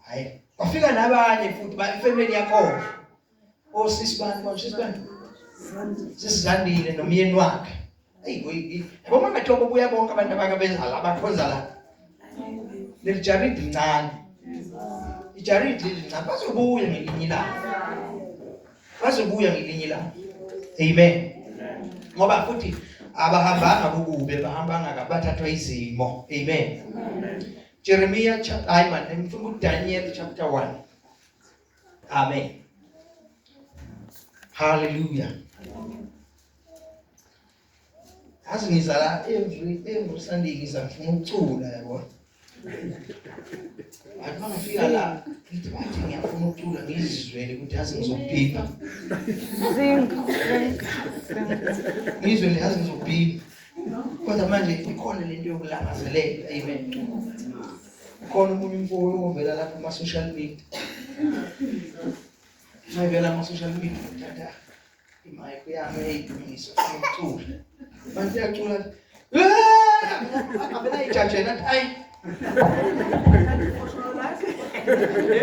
hayi kwafika nabanye futhi ifamily yakho osisibani sisizandile nomyeni wakhe yabo mangathoba kuya bonke abantu abakabezala abakhonza la lejaridi ncane ijaridi lincane bazobuya ngelinye ilanga amen ngoba futhi abahambanga kubube bahambanga kabathathwa izimo amen Jeremiah chapter Daniel chapter 1 amen hallelujah Azingizala every Sunday ngizafuna ukucula yabo Angifika la ngithi bathi ngiyafuna ukucula ngizizwele ukuthi azingizobhipha ngizwele azingizobhipha kodwa manje ikhona lento yokulangazelela amen khona umunye umfowethu ovela lapha kuma social media mayivela ama social media uthatha imic yami eyidumisa ukucula manje yacula abena ijaje nathi hayi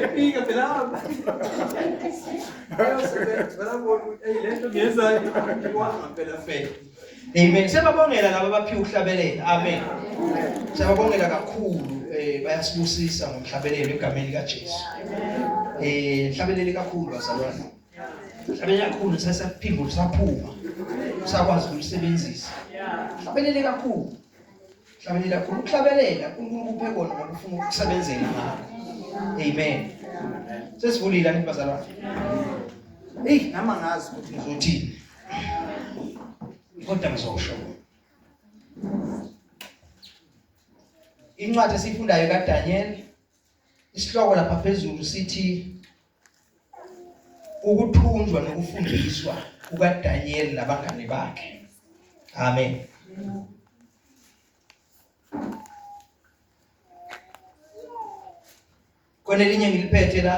epika phela phela lento ngeza iwanga phela fe amen sebabongela laba abaphiwa uhlabelela amen sebabongela kakhulu bayasibusisa ngomhlabelelo egameni likaJesu hlabelele kakhulu bazalwane hlabelele kakhulu sasaphinga saphuma usakwazi ukusebenzisa hlabelele kakhulu ukuhlabelela uNkulunkulu uphekona ngokufuna ukusebenzela ngakho amen sesivulile abantu bazalwane nama ngazi ukuthi ngizothini kodwa ngizosho incwadi esifundayo kaDaniel isihloko lapha phezulu sithi ukuthunjwa nokufundiswa kukaDaniel nabangane bakhe amen kone linye ngiliphethe la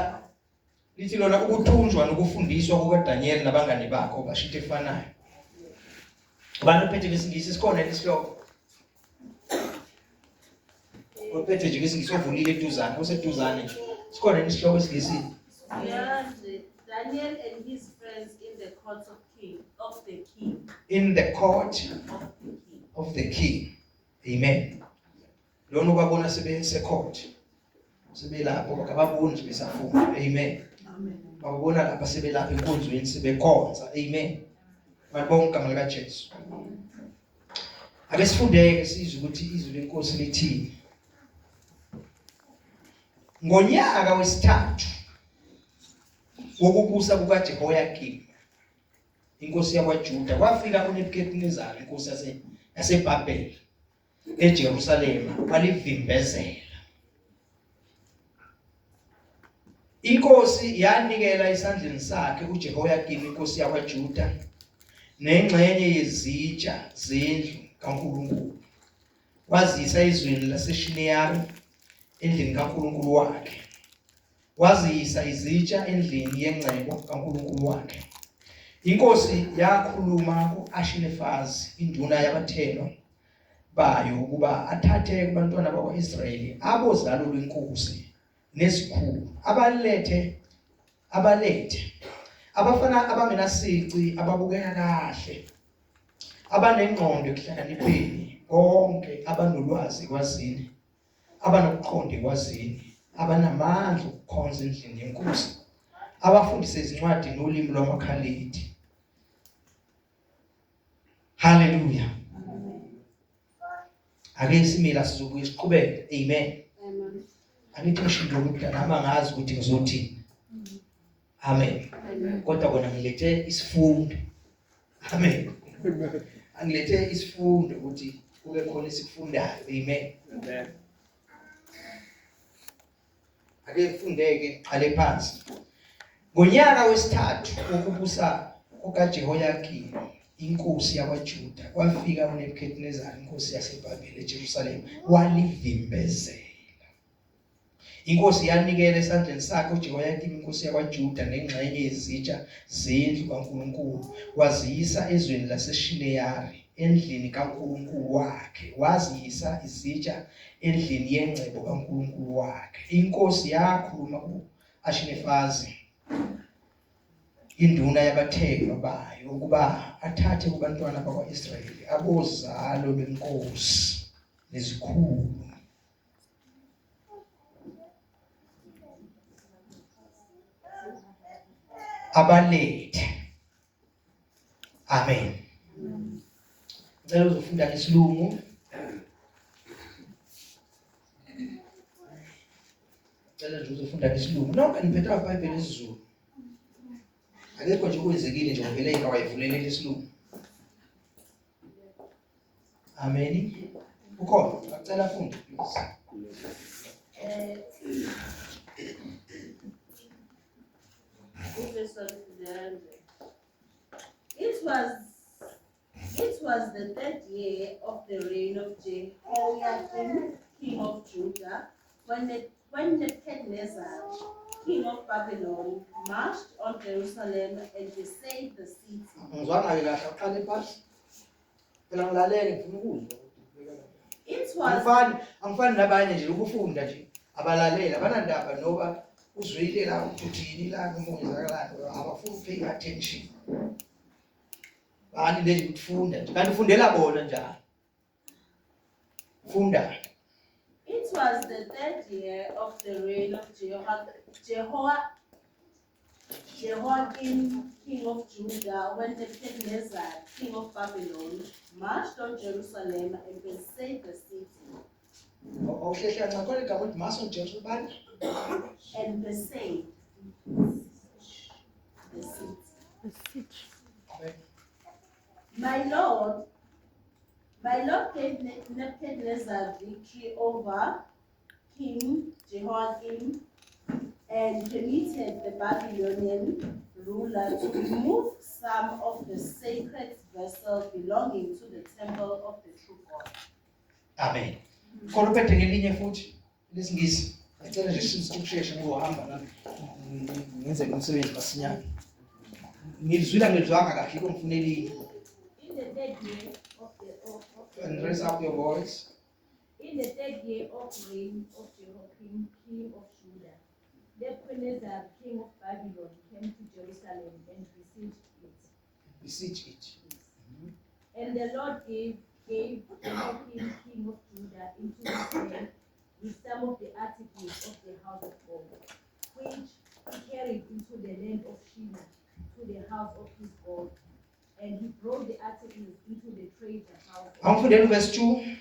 lithi lona ukuthunjwa nokufundiswa kukaDaniel nabangane bakhe bashintshe efanayo abantu phethe ngesingisi sikhona isihloko ophethe nje ngisovulile eduzane useduzane nje sikhona isihloko esingesini Daniel and his friends in the court of the king in the court of the king amen lona ubabona sebe court sebelapho bakababona nje besafuna amen babona lapha sebelapha enkonzweni sebekhonza amen babonke igama lika Jesu ake sifundeke sizwe ukuthi izwi lenkosi lithini ngonyaka wesithathu wokubusa kukaJehoyakim inkosi yakwaJuda kwafika uNebukadnezar inkosi yaseBhabheli eJerusalema walivimbezela inkosi yanikela esandleni sakhe uJehoyakim inkosi yakwaJuda nengxenye yezitsha zendlu kaNkulunkulu wazisa izweni laseShineyari endlini kaNkulunkulu wakhe wazisa izitsha endlini yengcebo kaNkulunkulu wakhe inkosi yakhuluma kuAshinifazi induna yabathenwa bayo ukuba athathe kubantwana bakwaIsrayeli abozalo lwenkosi nezikhulu abalethe abafana abangenasici ababukeka kahle abanengqondo ekuhlakanipheni konke abanolwazi ekwazini abanokuqonda ekwazini abanamandla ukukhonza endlini yenkosi abafundise izincwadi nolimi lwamakhalidi haleluya ake simila sizobuye siqhubeke amen angithi ngisho ukuthi nama ngazi ukuthi ngizothini amen kodwa kona ngilethe isifundo amen angilethe isifundo ukuthi kube khona isikufundayo amen ake kufundeke qale phansi ngonyaka wesithathu wokubusa kukaJehoyakim inkosi yakwaJuda kwafika uNebukadnezar inkosi yaseBhabheli eJerusalema walivimbezela inkosi yanikela esandleni sakhe uJehoyakim inkosi yakwaJuda nengxenye yezitsha zendlu kaNkulunkulu wazisa ezweni laseShineyari endlini kaNkulunkulu wakhe, wazisa izitsha endlini yengcebo kaNkulunkulu wakhe. Inkosi yakhuluma ku-Ashinifazi, induna yabathenwa bayo, ukuba athathe kubantwana bakwa-Israyeli abozalo benkosi nezikhulu abalethe. Amen. Ngicela uzofunda ngesiLungu. Ngicela nje uzofunda ngesiLungu. Nonke niphethe iBhayibheli lesizulu. Akekho nje kwenzekile nje uvele ingawayivulele isiLungu. Amen. Ukhona? Ngicela funde please. It was the third year of the reign of Jehoiakim, king of Judah, when Nebuchadnezzar, king of Babylon, marched on Jerusalem and besieged the city. It was Angifani nabanye nje ukufunda nje abalalela banandaba noba uzwile la uthini la nomonzakalani abafuni pay attention. Bani nje ukufunda nje kanti ufundela bona njalo. Funda. It was the third year of the reign of Jehoiakim, king of Judah, when Nebuchadnezzar, king of Babylon, marched on Jerusalem and besieged the city. And besieged the city. My Lord gave Nebuchadnezzar victory over King Jehoiakim and permitted the Babylonian ruler to remove some of the sacred vessels belonging to the temple of the true God. Amen. Korupete ngelinye futhi lesingisi. Ngicela nje sikusheshe ngohamba nami. Ngenze umsebenzi masinyane. Ngizwila ngizwanga kahle kongifunelini. In the third year of And raise up your voice. In the third year of reign of Jehoiakim, king of Judah, Nebuchadnezzar, king of Babylon, came to Jerusalem and besieged it. And the Lord gave Jehoiakim, king of Judah, into his hand with some of the articles of the house of God, which he carried into the land of Shinar, to the house of his God. And he brought the articles into the treasure house. I'm for verse 2.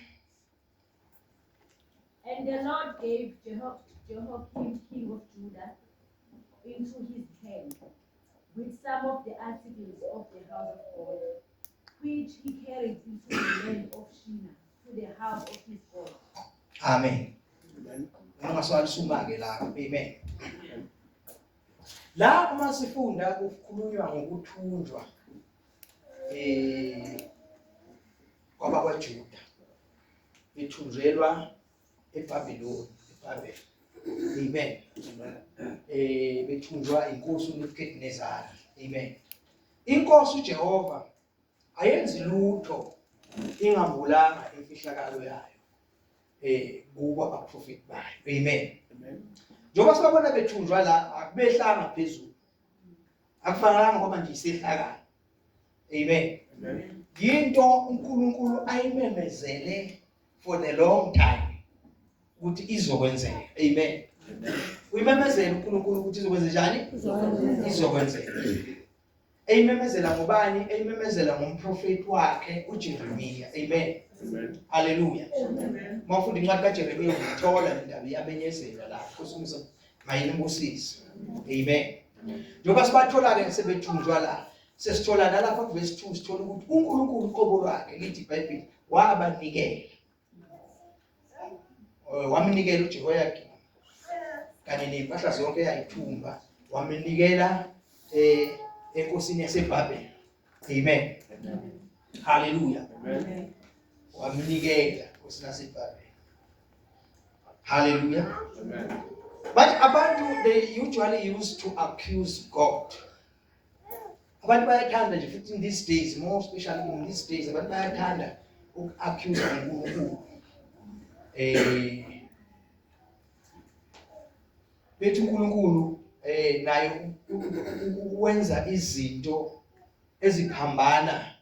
And the Lord gave Jehoiakim, king of Judah, into his hand with some of the articles of the house of God, which he carried into the land of Shinar, to the house of his God. Amen. Amen. La uma sifunda kukhulunywa ngokuthunjwa kwabakwaJuda bethunjelwa eBhabhiloni, eBhabhel. Amen. Bethunjwa inkosi uNebukadnezar. Amen. Inkosi uJehova ayenzi lutho ingambulanga imfihlakalo yayo kuba abaprofeti bayo. Amen. Njengoba sibabona bethunjwa la akubehlanga phezulu. Akufanelanga ngoba nje isehlakala. Amen. Yinto uNkulunkulu ayimemezele for the long time ukuthi izokwenzeka. Amen. Uyimemezela uNkulunkulu ukuthi izokwenza njani? Izokwenzeka. Ayimemezela ngobani? Ayimemezela ngomprofeti wakhe uJeremiya. Amen. Hallelujah. Amen. Mawufunda incwadi kaJeremiya uyithola indaba iyamenyezela la. Kusumisa mayimbusisi. Amen. Njengoba sibathola ke sebethunjwa la, sesithola nalapha kuverse 2 sithola ukuthi uNkulunkulu uqobo lwakhe lithi iBhayibheli wabanikela. Wamnikela uJehoiakim kanye nempahla zonke eyayithumba, wamnikela enkosini yaseBhabheli. Amen. Hallelujah. Amen. Wamnikela enkosini yaseBhabheli. Hallelujah. Amen. But abantu, they usually used to accuse God. Abantu bayathanda nje futhi in these days, more especially in these days, abantu bayathanda uku-accuse uNkulunkulu. Bethi uNkulunkulu naye wenza izinto eziphambana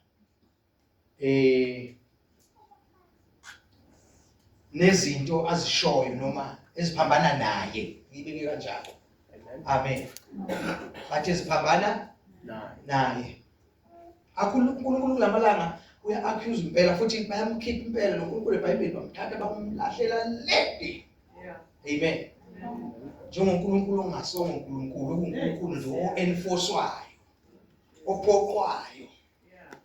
nezinto azishoyo noma eziphambana naye, ngibeke kanjalo. Amen. Bathi eziphambana naye. uNkulunkulu lamalanga uya-accuse impela futhi bayamkhipha impela noNkulunkulu eBhayibhelini bamthatha bamlahlela lede. Amen. NjengoNkulunkulu ongasongo uNkulunkulu, uNkulunkulu nje o-enforcewayo, ophoqwayo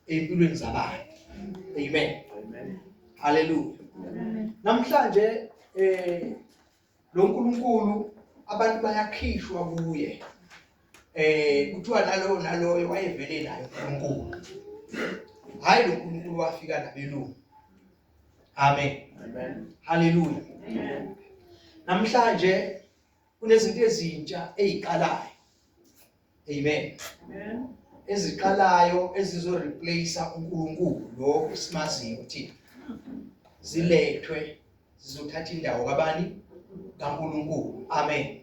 empilweni zabantu. Amen. Hallelujah. Namhlanje lo uNkulunkulu abantu bayakhishwa kuye. Kuthiwa naloyo wayevele naye uNkulunkulu. Hayi lo uNkulunkulu wafika nabelungu. Amen. Hallelujah. Namhlanje kunezinto ezintsha eziqalayo. Amen. Eziqalayo ezizo replace uNkulunkulu lo simaziyo thina. Zilethwe zizothatha indawo kabani? kaNkulunkulu. Amen.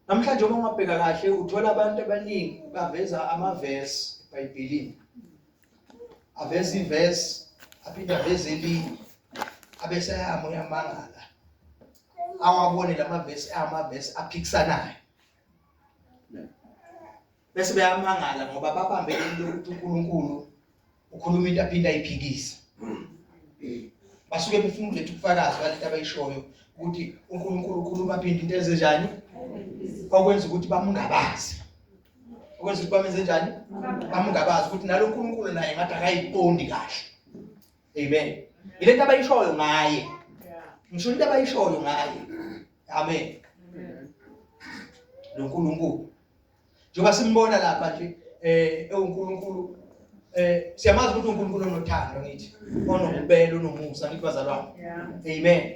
Namhlanje uma ungabheka kahle uthola abantu abaningi baveza amavesi eBhayibhelini. Aveza ivesi aphinde aveze elinye abese ayamangala. Awabone lamavesi amavesi aphikisanayo. Bese bayamangala ngoba babambele ukuthi uNkulunkulu ukhuluma into aphinde ayiphikise. Basuke befuna ukuletha ubufakazi balento abayishoyo ukuthi uNkulunkulu ukhuluma aphinde into ezenjani, okwenza ukuthi bamungabazi. Okwenza ukuthi bamenze njani? Bamungabazi ukuthi nalo uNkulunkulu naye ngathi akayiqondi kahle. Amen. Ilento abayishoyo ngaye. Ngisho into abayishoyo ngaye. Amen. Lo uNkulunkulu njengoba simbona lapha nje uNkulunkulu siyamazi ukuthi uNkulunkulu unothando ngithi, onokubela, onomusa ngithi bazalwane. Amen.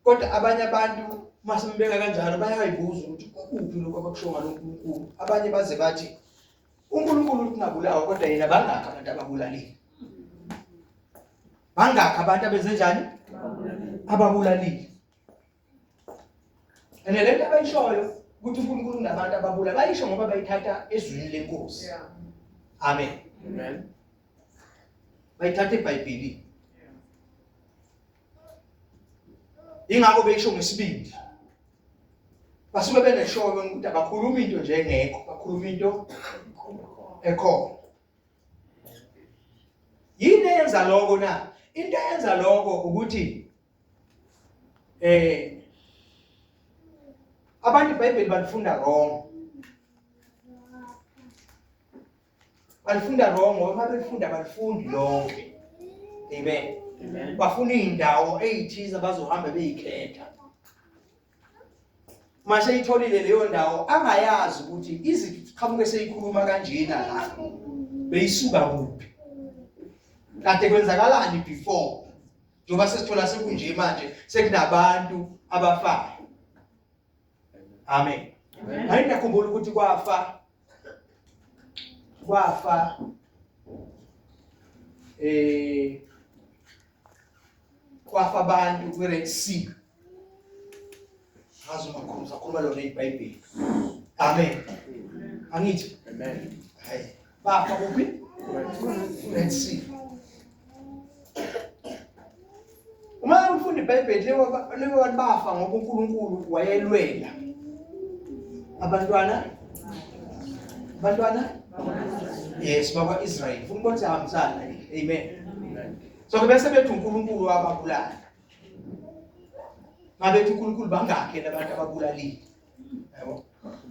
Kodwa abanye abantu masimbeka kanjalo bayayibuza ukuthi kuphi lokho abakusho ngalo uNkulunkulu. Abanye baze bathi uNkulunkulu ungabulawa kodwa yena bangakho abantu ababulalile. Bangakho abantu abenze njani? Ababulalile. Lento abayishoyo ukuthi uNkulunkulu unabantu ababulala bayisho ngoba bayithatha ezwini lenkosi. Amen. Bayithatha eBhayibhelini. Ingakho beyisho ngesibindi. Basuke beneshoyo ukuthi abakhuluma into nje engekho, bakhuluma into ekhona. Yini eyenza lokho na? Into eyenza lokho ukuthi abantu iBhayibheli balifunda wrong. Balifunda wrong ngoba belifunda balifundi lonke. Amen. Bafuna indawo ezithize abazohamba beyikhetha. Mase itholile leyo ndawo angayazi ukuthi iziqhamuke seyikhuluma kanjena la. Beyisuka kuphi? Kade kwenzakalani before? Njoba sesithola sekunje manje sekunabantu abafayo. Amen. Hayi nakhumbula ukuthi kwafa abantu kwi-Red Sea. Hazo makhulu zakhuluma lona iBhayibheli. Amen. Angithi? Amen. Hayi. Bafa kuphi? Red Sea. Uma ufunda iBhayibheli leyo bantu bafa ngoba uNkulunkulu wayelwela abantwana. Yes, baba Israel. Ufuna ukuthi ahambisana. Amen. So bese bethi uNkulunkulu wababulala. Ngabethi uNkulunkulu bangakhe nabantu ababulalile. Yabo.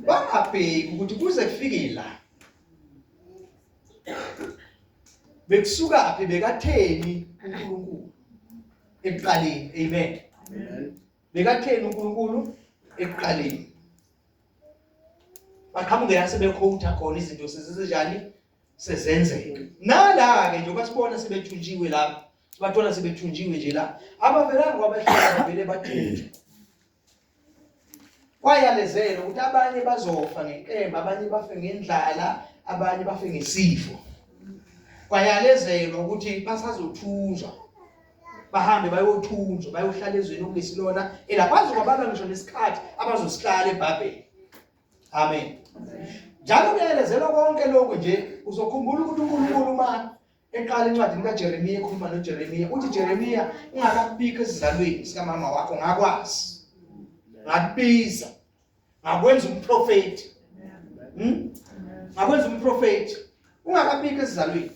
Bangabheki ukuthi kuze kufike la. Bekusuka phi bekatheni uNkulunkulu ekuqaleni. Amen. Bekatheni uNkulunkulu ekuqaleni. Baqhamuke yasebekhotha khona izinto sezenjani sezenzeka. Nala ke njengoba sibona sebethunjiwe lapha. Sibathola sebethunjiwe nje la. Abavelanga kwabahlala vele bathunjwa. Kwayalezela ukuthi abanye bazofa ngenkemba, abanye bafe ngendlala, abanye bafe ngesifo. Kwayalezelwa ukuthi basazothunjwa. Bahambe bayothunjwa, bayohlala ezweni okulesilona, elakwazi kwabala ngisho nesikhathi abazosihlala eBhabheli. Amen. Njalo kuyalezelwa konke lokho nje uzokhumbula ukuthi uNkulunkulu uma eqala encwadini kaJeremiya ekhuluma noJeremiya uthi Jeremiya ungakabika esizalweni sikamama wakho ngakwazi. Ngakubiza. Ngakwenza umprofeti. Ngakwenza umprofeti. Ungakabika esizalweni.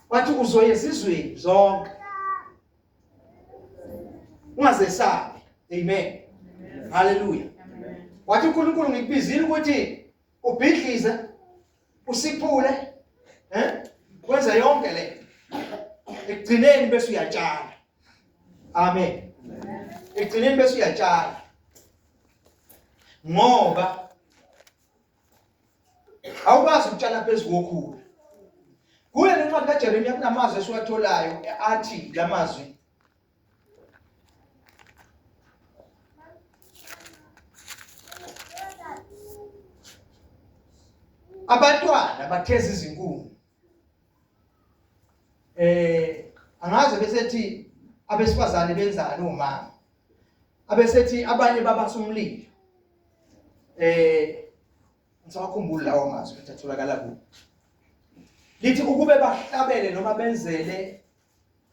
Wathi uzoya ezizweni zonke. Ungazesabi. Amen. Hallelujah. Wathi uNkulunkulu ngikubizile ukuthi ubhidlize, usiphule, kwenza yonke le. Ekugcineni bese uyatshala. Amen. Ekugcineni bese uyatshala. Ngoba awukwazi ukutshala phezu kokhulu. Kuye lencwadi kaJeremiya kunamazwi esiwatholayo athi lamazwi abantwana batheza izinkuni. Angaze besethi abesifazane benzani omama. Abesethi abanye babasa umlilo. Ngisakhumbula lawo mazwi athatholakala kuwo. Lithi ukube bahlabele noma benzele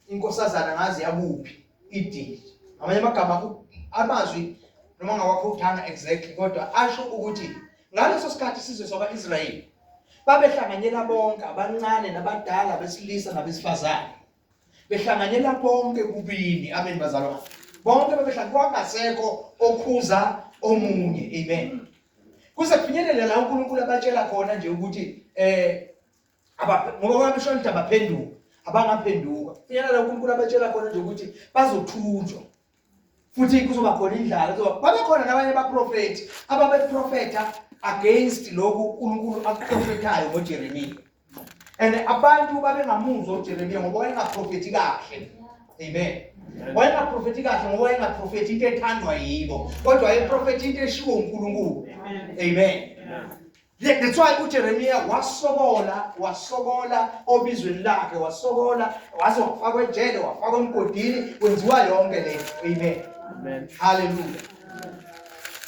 inkosazana ngazi yakuphi idili. Amanye amagama amazwi noma ngawakhuthanga exactly kodwa asho ukuthi ngaleso sikhathi isizwe sakwa-Israyeli babehlanganyela bonke abancane nabadala besilisa nabesifazane. Behlanganyela bonke kubini. Amen bazalwane. Bonke kwakungasekho okhuza omunye. Amen. Kuze kufinyelele la uNkulunkulu abatshela khona nje ukuthi ngoba babesho ukuthi abaphenduka, abangaphenduka. Finyelele la uNkulunkulu abatshela khona nje ukuthi bazothunjwa. Futhi kuzoba khona indlala. Babe khona nabanye abaprofeti ababeprofeta against lokhu uNkulunkulu akuprofetayo ngoJeremiya. And abantu babengamuzwa uJeremiya ngoba wayengaprofeti kahle. Amen. Wayengaprofeti kahle ngoba wayengaprofeti into ethandwa yibo. Kodwa wayeprofeti into eshiwo uNkulunkulu. Amen. That's why uJeremiya wasokola obizweni lakhe, wasokola, waze wafakwa ejele, wafakwa emgodini, wenziwa yonke le. Amen. Amen. Hallelujah.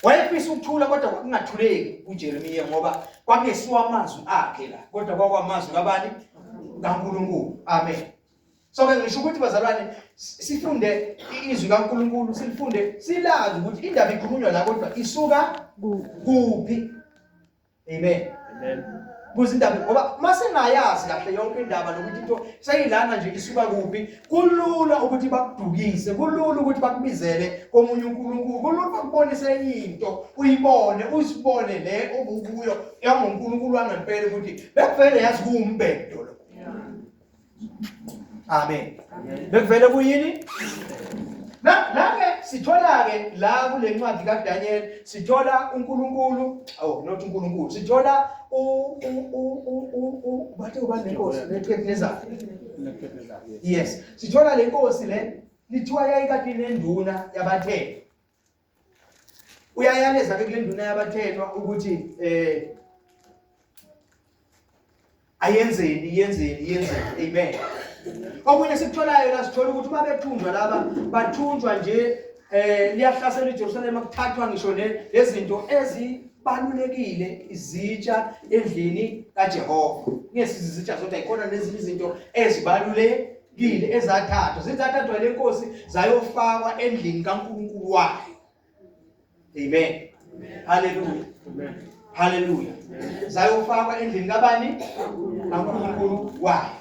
Wayefisa ukuthula kodwa kungathuleki uJeremiya ngoba kwakungesiwa amazwi akhe la, kodwa kwakwamazwi kabani? kaNkulunkulu. Amen. So ke ngisho ukuthi bazalwane sifunde izwi kaNkulunkulu, silifunde silazi ukuthi indaba ikhulunywa la kodwa isuka kuphi. Amen. Amen. Kuzindaba ngoba masengayazi kahle yonke indaba nokuthi into seyilana nje isuka kuphi, kulula ukuthi bakudukise, kulula ukuthi bakubizele komunye uNkulunkulu, kulula ukubonisa into uyibone, uzibone le obukuyo yangoNkulunkulu wangempela ukuthi bekuvele yazi kuumbhedo lo. Amen. Bekuvele kuyini? Nake sithola ke la kule ncwadi kaDaniel sithola uNkulunkulu, not uNkulunkulu, sithola bathe ubani lenkosi leNebukadnezar. Yes, sithola le nkosi le lithiwa yayikade inenduna yabathenwa. Uyayaleza ke kule nduna yabathenwa ukuthi ayenzeni. Amen. Okunye sikutholayo la sithola ukuthi uma bethunjwa laba bathunjwa nje liyahlasela iJerusalem kuthathwa ngisho lezinto ezibalulekile izitsha endlini kaJehova. Ngesizi izitsha zonke ikhona nezinye izinto ezibalulekile ezathathwa. Zizathathwa le nkosi zayofakwa endlini kaNkulunkulu wayo. Amen. Hallelujah. Amen. Hallelujah. Zayofakwa endlini kabani? kaNkulunkulu wayo.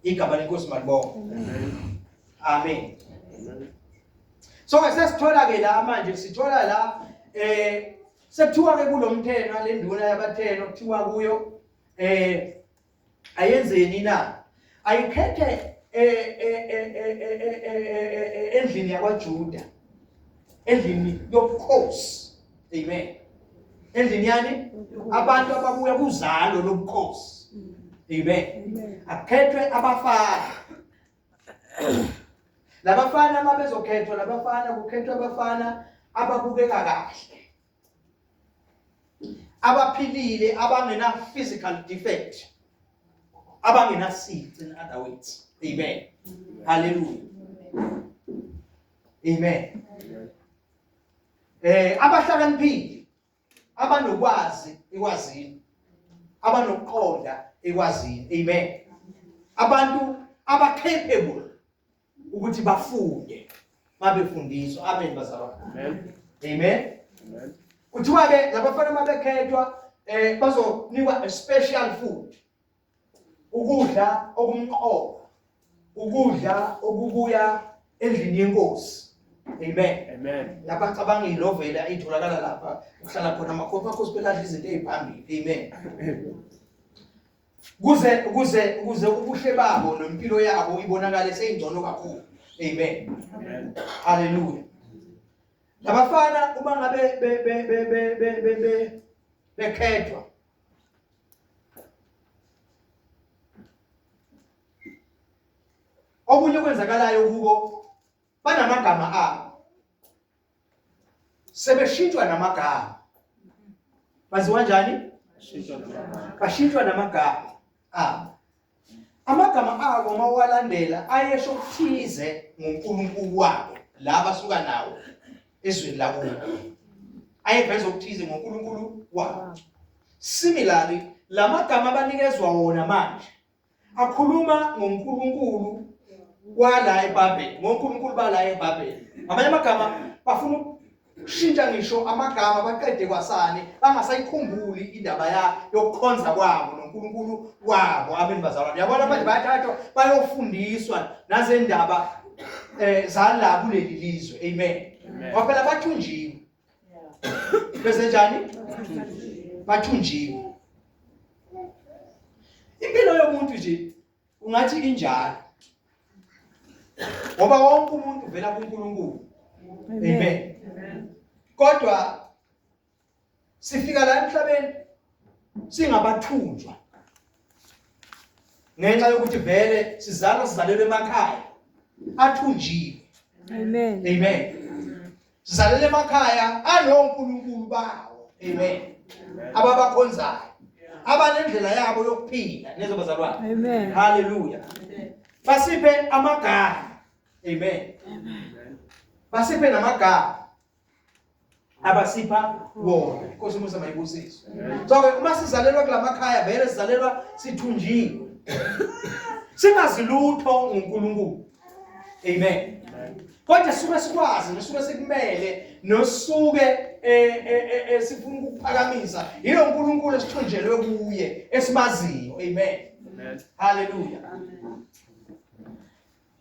Igama lenkosi malibonga. Amen. So ke sesithola ke la manje sithola la sekuthiwa ke kulomthenwa le nduna yabathenwa kuthiwa kuyo ayenzeni na? Ayikhethe endlini yakwaJuda. Endlini yobukhosi. Amen. Endlini yani abantu ababuya kuzalo lobukhosi. Amen. Akhethwe abafana. Labafana mabezokhethwa lakhethwa abafana ababukeka kahle. abaphilile abangena physical defect, abangena seeds in other words. Amen. Hallelujah. Amen. Abahlakaniphile, abanokwazi ekwazini, abanokuqonda ekwazini. Amen. Abantu abacapable ukuthi bafunde mabefundiswa. Amen bazalwane. Amen. Amen. Amen. Kuthiwa ke labafana mabekhethwa bazonikwa a special food. Ukudla okumqoka. Ukudla okubuya endlini yenkosi. Amen. Amen. Lapha cabanga ilovela itholakala lapha ukuhlala khona amakhosi beladla izinto eziphambili. Amen. Kuze ubuhle babo nempilo yabo ibonakale seyingcono kakhulu. Amen. Amen. Hallelujah. Labafana uma ngabe bekhethwa, okunye kwenzakalayo kubo banamagama abo. Sebeshintshwa namagama. Baziwa njani? Bashintshwa namagama abo. Amagama abo mawalandela ayesho ukuthize ngoNkulunkulu wabo la basuka nawo ezweni lakubo. Ayeveza ukuthize ngoNkulunkulu wabo. Similarly, lamagama abanikezwa wona manje akhuluma ngoNkulunkulu wala eBhabheli, ngoNkulunkulu bala eBhabheli. Amanye amagama bafuna ukushintsha ngisho amagama baqede kwasani bangasayikhumbuli indaba yokukhonza kwabo noNkulunkulu wabo. Amen bazalwane. Yabona manje bayathathwa bayofundiswa nazendaba zala kuleli lizwe. Amen. Ngoba bathunjiwe. Bese njani? Bathunjiwe. Impilo yomuntu nje ungathi injalo. Ngoba wonke umuntu uvela kuNkulunkulu. Amen. Kodwa sifika la emhlabeni singabathunjwa. Ngenxa yokuthi vele sizalelwe emakhaya athunjiwe. Amen. Amen. Sizalelwe emakhaya anoNkulunkulu bawo. Amen. Ababakhonzayo. Abanendlela yabo yokuphila nezo bazalwane. Amen. Hallelujah. Basiphe amagama. Amen. Basiphe namagama abasipha wona. Inkosi umusa mayibusise. So uma sizalelwa kulamakhaya vele sizalelwa sithunjiwe. Singazilutho ngoNkulunkulu. Amen. Kodwa suke sikwazi nosuke sikumele nosuke sifuna ukuphakamisa yilo uNkulunkulu esithunjelwe kuye esibaziyo. Amen. Amen. Hallelujah.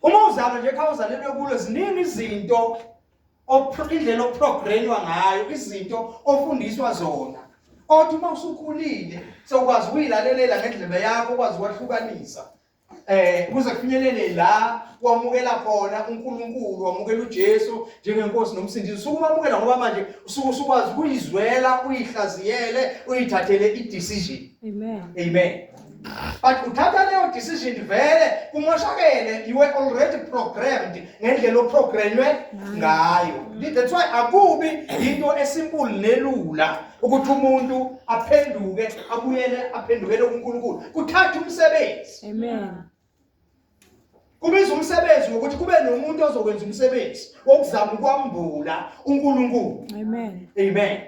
Uma uzalwa nje khawuzalelwe kulo ziningi izinto indlela oprogramwa ngayo, izinto ofundiswa zona. Othi uma usukhulile sokwazi ukuyilalela ngendlebe yakho, ukwazi ukwahlukanisa kuze kufinyelele la wamukela khona uNkulunkulu, wamukela uJesu njengenkosi nomsindisi. Sukumamukela ngoba manje usukwazi ukuyizwela, uyihlaziyele, uyithathele i-decision. Amen. Amen. But uthatha leyo decision vele kumoshakele, you were already programmed ngendlela oprogramwe ngayo. That's why akubi into esimple nelula ukuthi umuntu aphenduke aphendukele kuNkulunkulu. Kuthatha umsebenzi. Amen. Kubiza umsebenzi ukuthi kube nomuntu ozokwenza umsebenzi wokuzama ukwambula uNkulunkulu. Amen. Amen.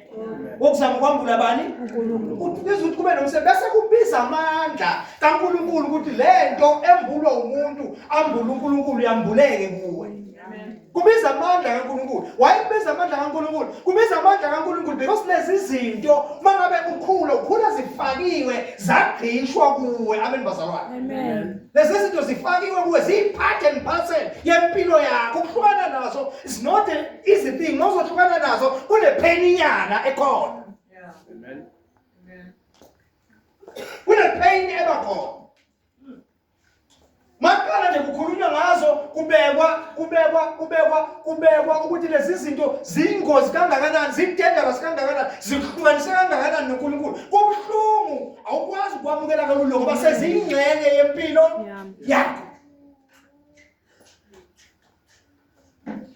Wokuzama ukwambula bani? uNkulunkulu. Kubiza ukuthi kube nomsebenzi bese kubiza amandla kaNkulunkulu ukuthi lento embulwa umuntu ambula uNkulunkulu yambuleke kuwe. Amen. Kubiza amandla kaNkulunkulu. Why kubiza amandla kaNkulunkulu? Kubiza amandla kaNkulunkulu because lezi zinto mangabe ukhula zifakiwe zagqishwa kuwe. Amen bazalwane. Amen. Lezi zinto zifakiwe kuwe zipart and parcel yempilo yakho. Ukuhlukana nazo is not an easy thing. Nozohlukana nazo kunepheninyana ekhona. Yeah. Amen. Amen. Kunepheni ebakhona. Makala nje kukhulunywa ngazo kubekwa ukuthi lezi zinto ziyingozi kangakanani, zidangerous kangakanani, zihlukanise kangakanani noNkulunkulu. Kubuhlungu awukwazi ukwamukela kalulu ngoba seziyingxenye yempilo yakho.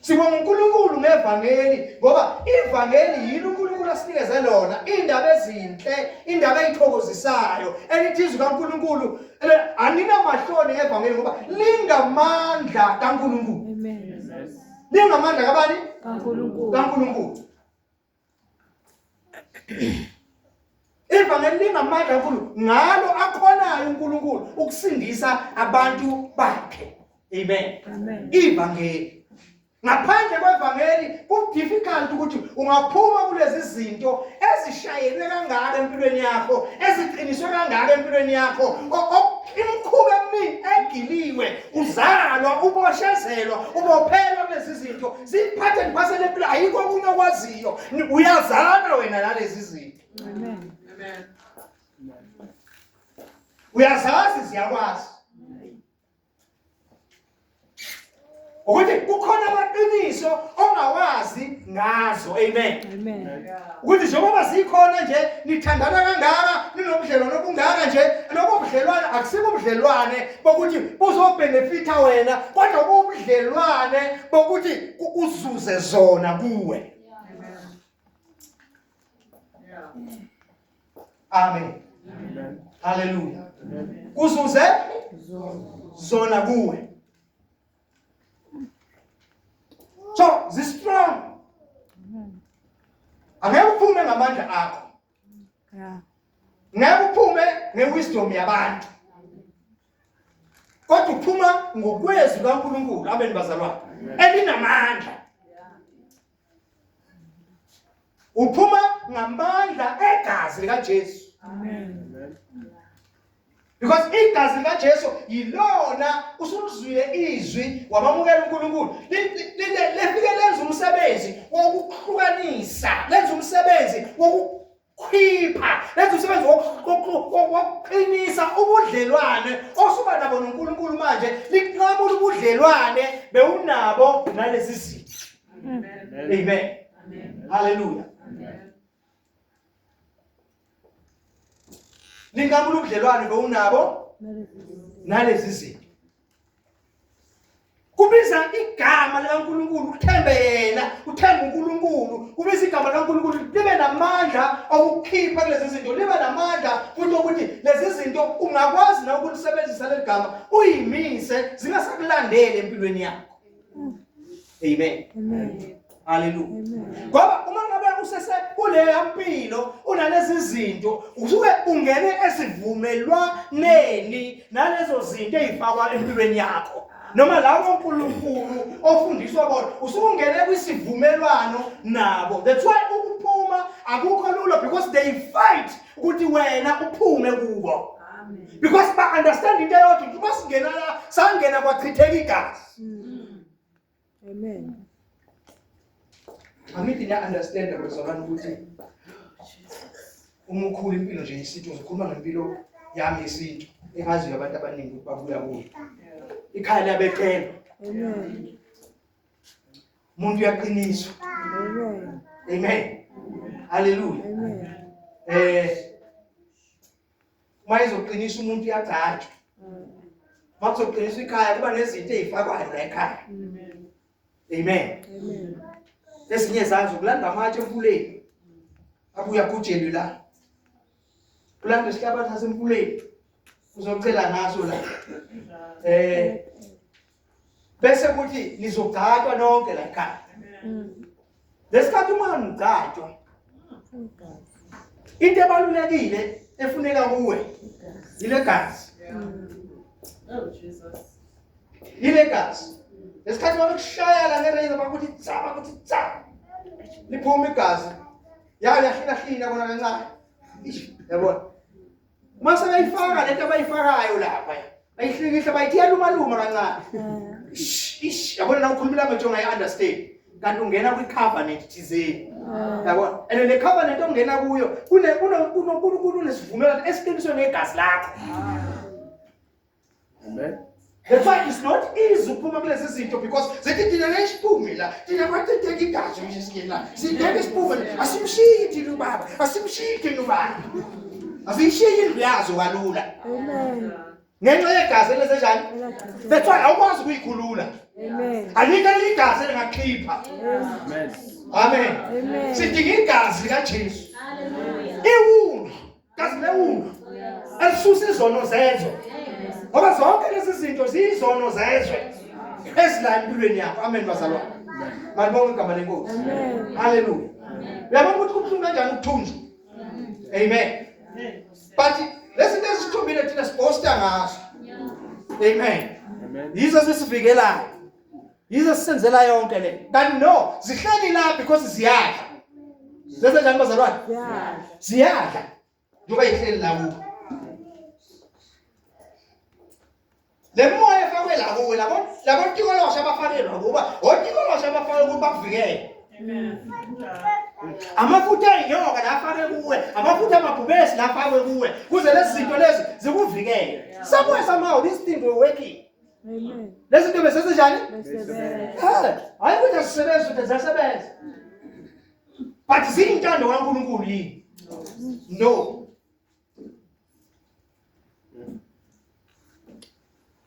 Sibonga uNkulunkulu ngevangeli ngoba ivangeli yini uNkulunkulu asinikeze lona indaba ezinhle, indaba ezithokozisayo elithizwe kaNkulunkulu. Aninamahloni ngevangeli ngoba lingamandla kaNkulunkulu. Amen. Lingamandla kabani? kaNkulunkulu. kaNkulunkulu. Ivangeli lingamandla kaNkulunkulu ngalo akhonayo uNkulunkulu ukusindisa abantu bakhe. Amen. Amen. Ivangeli ngaphandle kwevangeli ku-difficult ukuthi ungaphuma kulezi zinto ezishayelwe kangaka empilweni yakho, eziqiniswe kangaka empilweni yakho, imikhuba eminingi egiliwe, uzalwa, uboshezelwa, ubophelwa kulezi zinto, ziphathe ndiphasele empilo, ayikho okunye okwaziyo, uyazana wena nalezi zinto. Amen. Uyazazi ziyakwazi. Ukuthi kukhona amaqiniso ongawazi ngazo. Amen. Amen. Ukuthi njengoba zikhona nje nithandana kangaka, ninobudlelwano obungaka nje, lobo budlelwane akusibo ubudlelwane bokuthi buzobenefita wena, kodwa ubudlelwane bokuthi uzuze zona kuwe. Amen. Hallelujah. Kuzuze zona kuwe. So, strong. Angeke uphume ngamandla akho. Yeah. Ngeke uphume ngewisdom yabantu. Kodwa uphuma ngokwezwi kaNkulunkulu abeni bazalwane. Elinamandla. Uphuma ngamandla egazi likaJesu. Amen. Because igazi likaJesu yilona usulizwile izwi wamamukela uNkulunkulu. Lefike lenza umsebenzi wokuhlukanisa, lenza umsebenzi wokukhipha, lenza umsebenzi wokuqinisa ubudlelwane osuba nabo noNkulunkulu manje, liqabula ubudlelwane bewunabo nalezi zinto. Amen. Hallelujah. Lingabula ubudlelwane bewunabo nalezi zinto. Kubiza igama likaNkulunkulu, uthembe yena, uthembe uNkulunkulu. Kubiza igama likaNkulunkulu libe namandla okukhipha kulezi zinto, libe namandla futhi ukuthi lezi zinto ungakwazi na ukulisebenzisa leli gama uyimise zingasakulandeli empilweni yakho. Amen. Amen. Hallelujah. Amen. Ngoba uma ngabe usese kuleya mpilo unalezi zinto, usuke ungene esivumelwaneni nalezo zinto ezifakwa empilweni yakho. Noma lawo uNkulunkulu ofundiswa bona usungene kwisivumelwano nabo. That's why ukuphuma akukho lula, because they fight ukuthi wena uphume kubo. Amen. Because ba understand into yokuthi masingena la sangena kwachitheka igazi. Amen. Angithi niya understand bazalwane ukuthi uma ukhula impilo nje isithi uzikhuluma ngempilo yami yesintu engaziyo abantu abaningi babuya kuyo. Ikhaya labekela. Amen. Umuntu uyaqiniswa. Amen. Amen. Hallelujah. Amen. Uma izoqinisa umuntu uyagcatshwa. Uma kuzoqinisa ikhaya kuba nezinto ezifakwayo la ekhaya. Amen. Amen. Amen. Ezinye zazo kulanda amatshe emfuleni. Abuya kujelwe la. Kulanda isihlaba sasemfuleni. Uzocela ngaso la. Bese kuthi nizogcatshwa nonke la ekhaya. Lesikhathi uma ngigcatshwa. Into ebalulekile efuneka kuwe ile gazi. Oh, Jesus. Ile gazi. Lesikhathi uma kushaya la ngereza bakuthi tsa. Liphuma igazi. Yahlina bona kancane. Yabona. Mase bayifaka lento abayifakayo lapha. Bayihlikihla bayithiya luma kancane. Yabona na ukhulumela nje ungayi-understand. Kanti ungena kwi-covenant thizeni. Yabona. And le covenant ongena kuyo kuNkulunkulu unesivumelwano esiqiniswe ngegazi lakho. Amen. That's why it's not easy ukuphuma kulezi zinto, because zithi thina nesiphume la, thina kwathetheka igazi nje sikela. Singeke siphume, asimshiyi thina ubaba, asimshiyi thina ubaba. Asishiyi indlu yazo kalula. Amen. ngenxa yegazi elezenjani. That's why awukwazi ukuyikhulula. Amen. Alikho igazi elingakhipha. Amen. Amen. Sidinga igazi likaJesu. Hallelujah. Iwunga, gazi lewunga. Elisusa izono zezwe. Ngoba zonke lezi zinto ziyizono zezwe ezila empilweni yakho. Amen bazalwane. Malibonke igama lenkosi. Amen. Hallelujah. Uyabona ukuthi kubuhlungu kanjani ukuthunjwa. Amen. But lezi zinto ezithumbile thina siposta ngazo. Amen. Yizo sisivikelayo. Yizo sisenzela yonke le. Kanti no, zihleli la because ziyadla. Lezi njani bazalwane? Yeah. Ziyadla. Njoba ihleli la kubo. Le moya efakwe la kuwe labo tikolosha abafakelwa kuba otikolosha abafakelwa kuba kuvikele. Amafutha enyoka la afake kuwe, amafutha amabhubesi la afake kuwe, kuze lezi zinto lezi zikuvikele. Somewhere somehow this thing will working. Amen. Lezi zinto besezenjani? Besebenza. Hayi ukuthi asisebenze ukuthi zasebenza. But ziyintando kaNkulunkulu yini? No.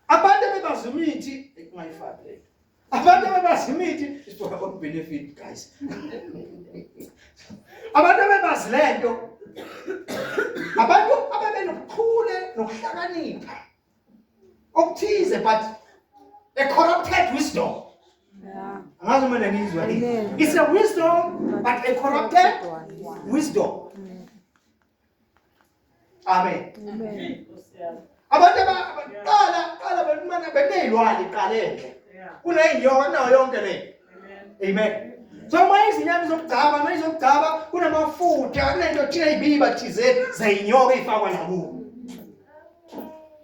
Abantu bebazimithi ekungayifakile. Abantu bebazimithi is for our benefit guys. Abantu bebazilento. Abantu ababenokukhule nokuhlakanipha. Okuthize but a corrupted wisdom. Yeah. Angazi mina ngizwa ini. Amen. It's a wisdom but a corrupted wisdom. Amen. Amen. Abantu abaqala benimana beneyilwane iqaleke. Kuneyinyoka nayo yonke le. Amen. So mayizinyama zokugcaba, mayizokugcaba kunamafutha, kunento thina izibiba thize zeyinyoka ezifakwa nakubo.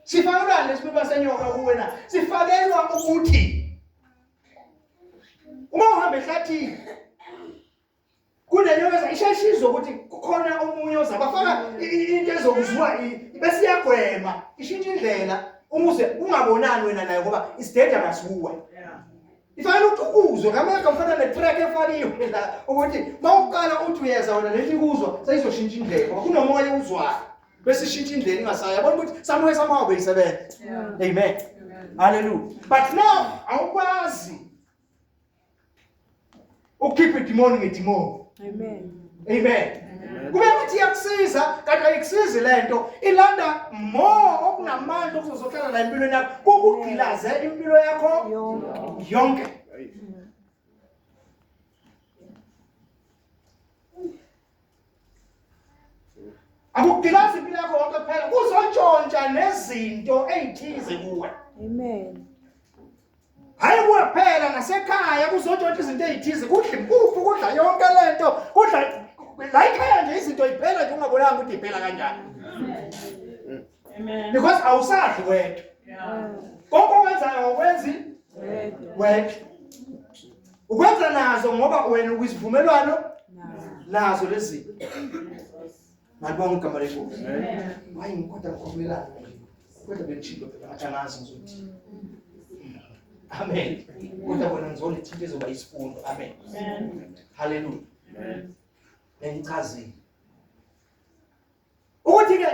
Sifakelwa lesibiba senyoka kuwena. Sifakelwa ukuthi uma uhamba ehlathini kunenyoka isheshizo ukuthi kukhona omunye ozabafaka into ezokuzwa bese iyagwema ishintsha indlela umuze ungabonani wena naye ngoba is dangerous kuwe. Ifanele ukuthi uzwe ngamanga mfana netrack efaniwe la ukuthi mawuqala uthi uyeza wena lento ikuzwa sayizoshintsha indlela ngoba kunomoya uzwayo bese ishintsha indlela ingasaya yabona ukuthi somewhere somehow beyisebenza. Amen. Hallelujah. But now awukwazi ukhipha idemoni ngedemoni. Amen. Amen. Kube ngathi iyakusiza kanti ayikusizi lento ilanda more okunamandla okuzohlala la empilweni yakho kukugilaze impilo yakho yonke. Akugilaze impilo yakho yonke phela kuzotshontsha nezinto ezithize kuwe. Amen. Hayi kuwe phela nasekhaya kuzotshontsha izinto ezithize kudla impuphu kudla yonke lento kudla la ikhaya nje izinto iphela nje ungabonanga ukuthi iphela kanjani. Amen. Because awusadli wedwa. Konke okwenzayo ukwenzi wedwa. Ukwenza nazo ngoba wena ukwizivumelwano nazo lezi. Malibonke igama lenkosi. Hayi ngikhoda ngikhomelana. Kodwa bengichilo phela ngathanazi ngizothi. Amen. Kodwa wena ngizole izinto ezoba isifundo. Amen. Hallelujah. Engichazile. Ukuthi ke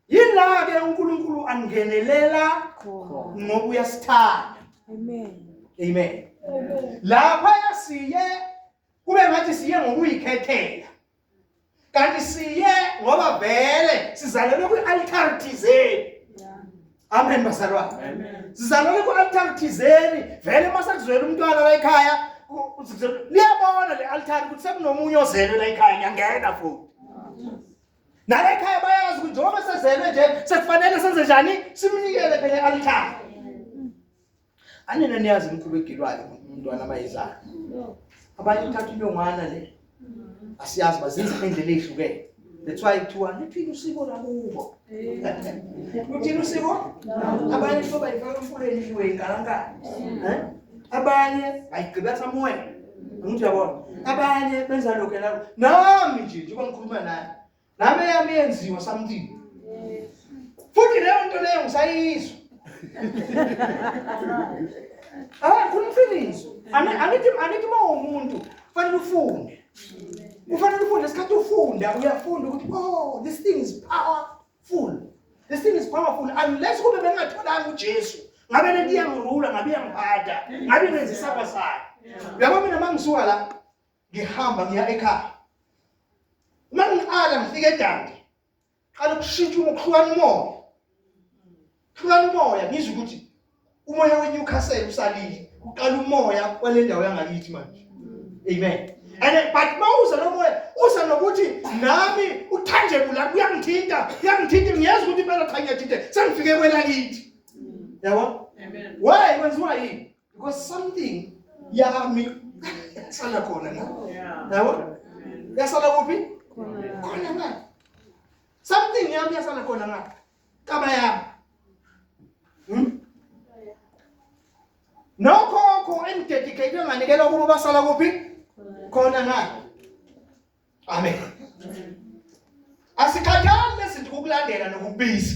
yila ke uNkulunkulu angenelela ngoba uyasithanda. Amen. Amen. Lapha yasiye kube ngathi siye ngokuyikhethela. Kanti siye ngoba vele sizalelwe kwi-altar thizeni. Amen bazalwane. Amen. Sizalelwe kwi-altar thizeni vele masakuzwela umntwana la ekhaya liyabona le altar ukuthi sekunomunye ozelwe la ekhaya ngiyangena futhi. Nala ekhaya bayazi ukuthi njengoba sezelwe nje sekufanele senze njani simnikele phela i-altar. Anina niyazi umkhulu egilwayo umntwana abayizayo. Abanye uthatha inyongwana le. Asiyazi bazenza ngendlela ezihlukene. That's why kuthiwa liphile usiko lakubo. Uthini usiko? Abanye kuba bayifaka emfuleni idliwe inkalankala. Abanye bayigqibatha moya. Ngithi yabona. Abanye benza lokho la. Nami nje ngikhuluma naye. Nami yami yenziwa something. Futhi leyo nto leyo ngisayizwa. Kunifiliso. Anithi umuntu kufanele ufunde. Kufanele ufunde isikhathi ufunda uyafunda ukuthi oh this thing is powerful. This thing is powerful. Unless kube bengatholanga uJesu, ngabe lento iyangirula, ngabe iyangiphatha, ngabe ngenzisa kwasana. Uyabona mina mangisuka la, ngihamba ngiya ekhaya. Mangiqala ngifike eDandi. Qala ukushintsha ukuhlukana umoya. Hlukana umoya ngizwe ukuthi umoya weNewcastle usalile. Uqala umoya kwale ndawo yangakithi manje. Amen. And but mawuza nomoya uza nokuthi nami utangible la uyangithinta ngiyazi ukuthi phela cha ngiyathinta sengifike kwelakithi. Yabo? Amen. Why kwenziwa yini? Because something yami yasala khona na. Yabo? Yasala kuphi? Khona na. Something yami yasala khona na. Kaba yami. Nokhokho engidedicate nganikela ukuba basala kuphi? Khona na. Amen. Asikhathali lezinto ukulandela nokubiza.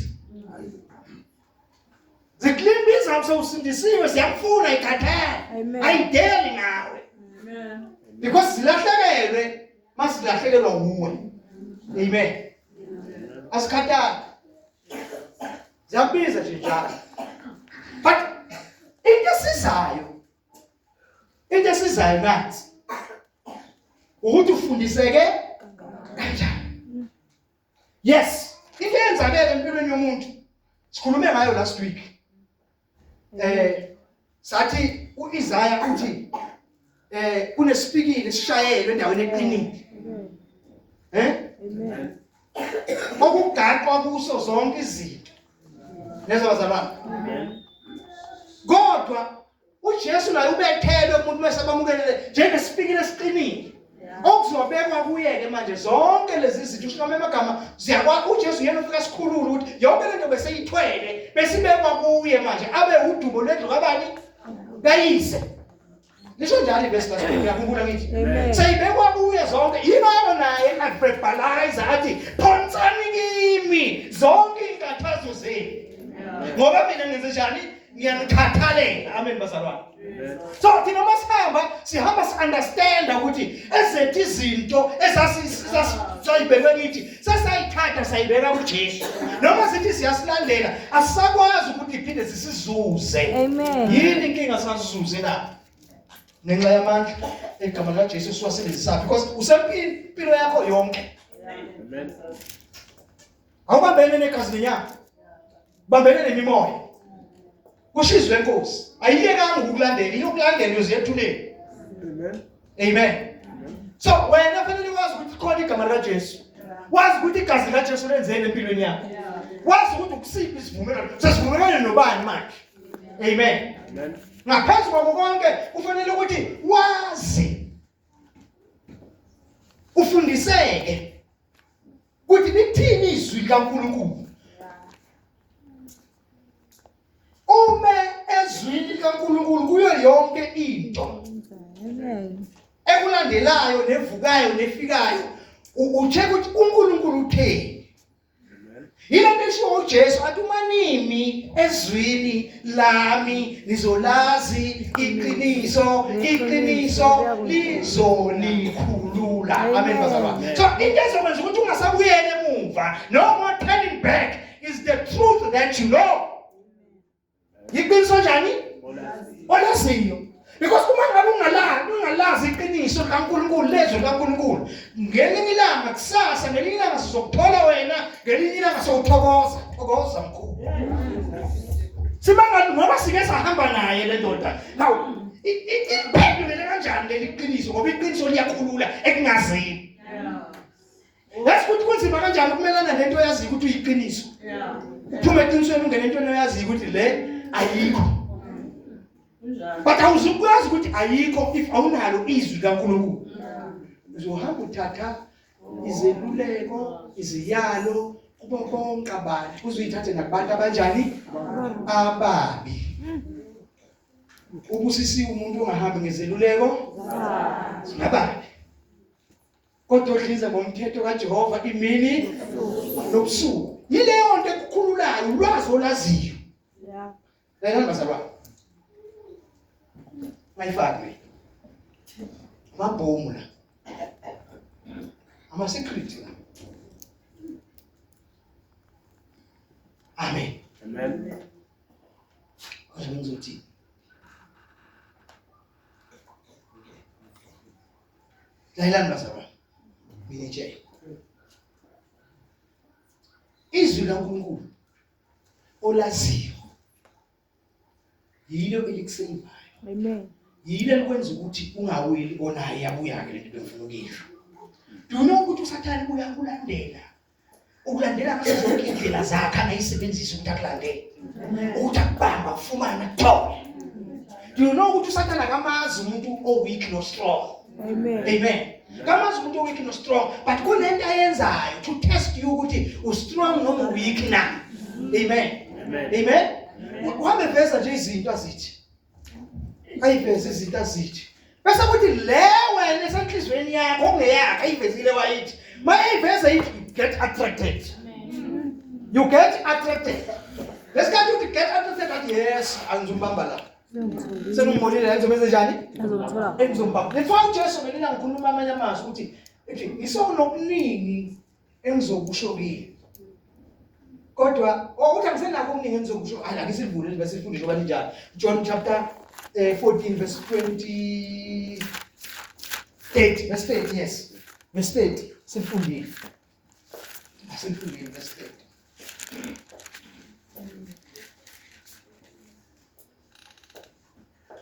Ziklimbiza usindisiwe siyakufuna ikhathali. Ayideli nawe. Amen. Because silahlekelwe masilahlekelwa nguwe. Amen. Asikhathali. Ziyabiza nje njalo. But into esizayo nathi ukuthi ufundiseke kanjani. Yes, into eyenzakele empilweni yomuntu sikhulume ngayo last week. Sathi uIsaiah uthi kunesipikile sishayelwe endaweni ekliniki. Amen. Okugaxwa kuso zonke izinto. Nezwa bazalwane. Amen. Kodwa uJesu naye ubethelwe umuntu mesabamukele njengesipikile esiqinile. Okuzobekwa kuye-ke manje zonke lezi zinto usho amagama ziyakwazi uJesu yena ufika sikhulula ukuthi yonke lento beseyithwele besibekwa kuye manje abe udumo lwendlu kabani kayise. Lisho njalo ivesi la ngiyakhumbula ngithi seyibekwa kuye zonke yilo naye averbalize athi phonsani kimi zonke inkathazo zenu. Ngoba mina ngenze njani ngiyanikhathalela. Amen bazalwane. So thina sihamba si-understand ukuthi ezethu izinto esasayibekwe kithi sesayithatha sayibeka kuJesu. Noma sithi siyasilandela asisakwazi ukuthi iphinde zisizuze. Amen. Yini inkinga sasizuze na? Ngenxa yamandla egama likaJesu siwasebenzisa because usempilo yakho yonke. Amen. Awubambene negazi lenyama. Bambene nemimoya. Kushizwe enkosi. Ayiyekanga ukulandela, iyokulandela yozethuleni. Amen. Amen. So wena fanele wazi ukuthi khona igama likaJesu. Wazi ukuthi igazi likaJesu lenzeni empilweni yakho. Wazi ukuthi ukusiphi isivumelwano. Sesivumelana nobani manje? Amen. Amen. Ngaphezu kwako konke ufanele ukuthi wazi. Ufundiseke ukuthi lithini izwi likaNkulunkulu. Ume ezwini likaNkulunkulu kuyo yonke into. Amen. Ekulandelayo nevukayo nefikayo ucheka ukuthi uNkulunkulu utheni. Amen. Yilento esho uJesu athi umanimi ezwini lami nizolazi iqiniso lizonikhulula. Amen bazalwane. So into ezokwenza ukuthi ungasabuyele emuva, no more turning back, is the truth that you know. Iqiniso njani? Olaziyo. Because uma ngabe ungalazi iqiniso likaNkulunkulu lezwe likaNkulunkulu, ngelinye ilanga kusasa, ngelinye ilanga sizokuthola wena, ngelinye ilanga sowuthokoza mkhulu. Simangathi ngoba sike sahamba naye le ndoda. Now, iphendulele kanjani leli qiniso ngoba iqiniso liyakhulula ekungazini. That's ukuthi kunzima kanjani ukumelana nento oyaziyo ukuthi uyiqiniso. Phuma eqinisweni ungene into oyaziyo ukuthi le ayikho. But awuzukwazi ukuthi ayikho if awunalo izwi kaNkulunkulu. Uzohamba uthatha izeluleko, iziyalo kubo bonke abantu. Uzuyithathe nakubantu abanjani? Ababi. Ubusisiwe umuntu ongahambi ngezeluleko zababi. Kodwa odliza ngomthetho kaJehova imini nobusuku. Yileyo nto ekukhululayo ulwazi olaziyo. Lena bazalwane. Mayifakwe. Mabhomu la. Ama secret la. Amen. Amen. Kodwa ngizothi layelani bazalwane, mina nje izwi laNkulunkulu olaziyo yilo elikuseyivayo. Amen. Yilo elikwenza ukuthi ungaweli onayo yabuyake lento bengifuna ukuyisho. Do you know ukuthi uSathane uyakulandela? Ukulandela ngazo zonke indlela zakhe angayisebenzisa ukuthi akulandele. Ukuthi akubamba ufumane akuthole. Do you know ukuthi uSathane akamazi umuntu o-weak no strong? Amen. Amen. Kamazi umuntu o-weak no strong, but kunento ayenzayo to test you ukuthi u-strong noma u-weak na. Amen. Amen. Uhambe veza nje izinto azithi. Ayiveze izinto azithi. Bese kuthi le wena esenhlizweni yakho ongeyakho ayivezile wayithi. Mayiveze ithi get attracted. You get attracted. Lesikhathi uthi get attracted athi yes, angizombamba la. Sengimbonile ngizomenza njani? Azothola. Engizombamba. Lefa uJesu belina ngikhuluma amanye amazwi ukuthi ngisonokuningi engizokusho kini. Kodwa ukuthi angisenakho okuningi engizokusho, ake sivule bese sifunde njengoba linjalo. John chapter 14 verse 28 verse 30, yes. Verse 30 sifundile. Sifundile verse 30.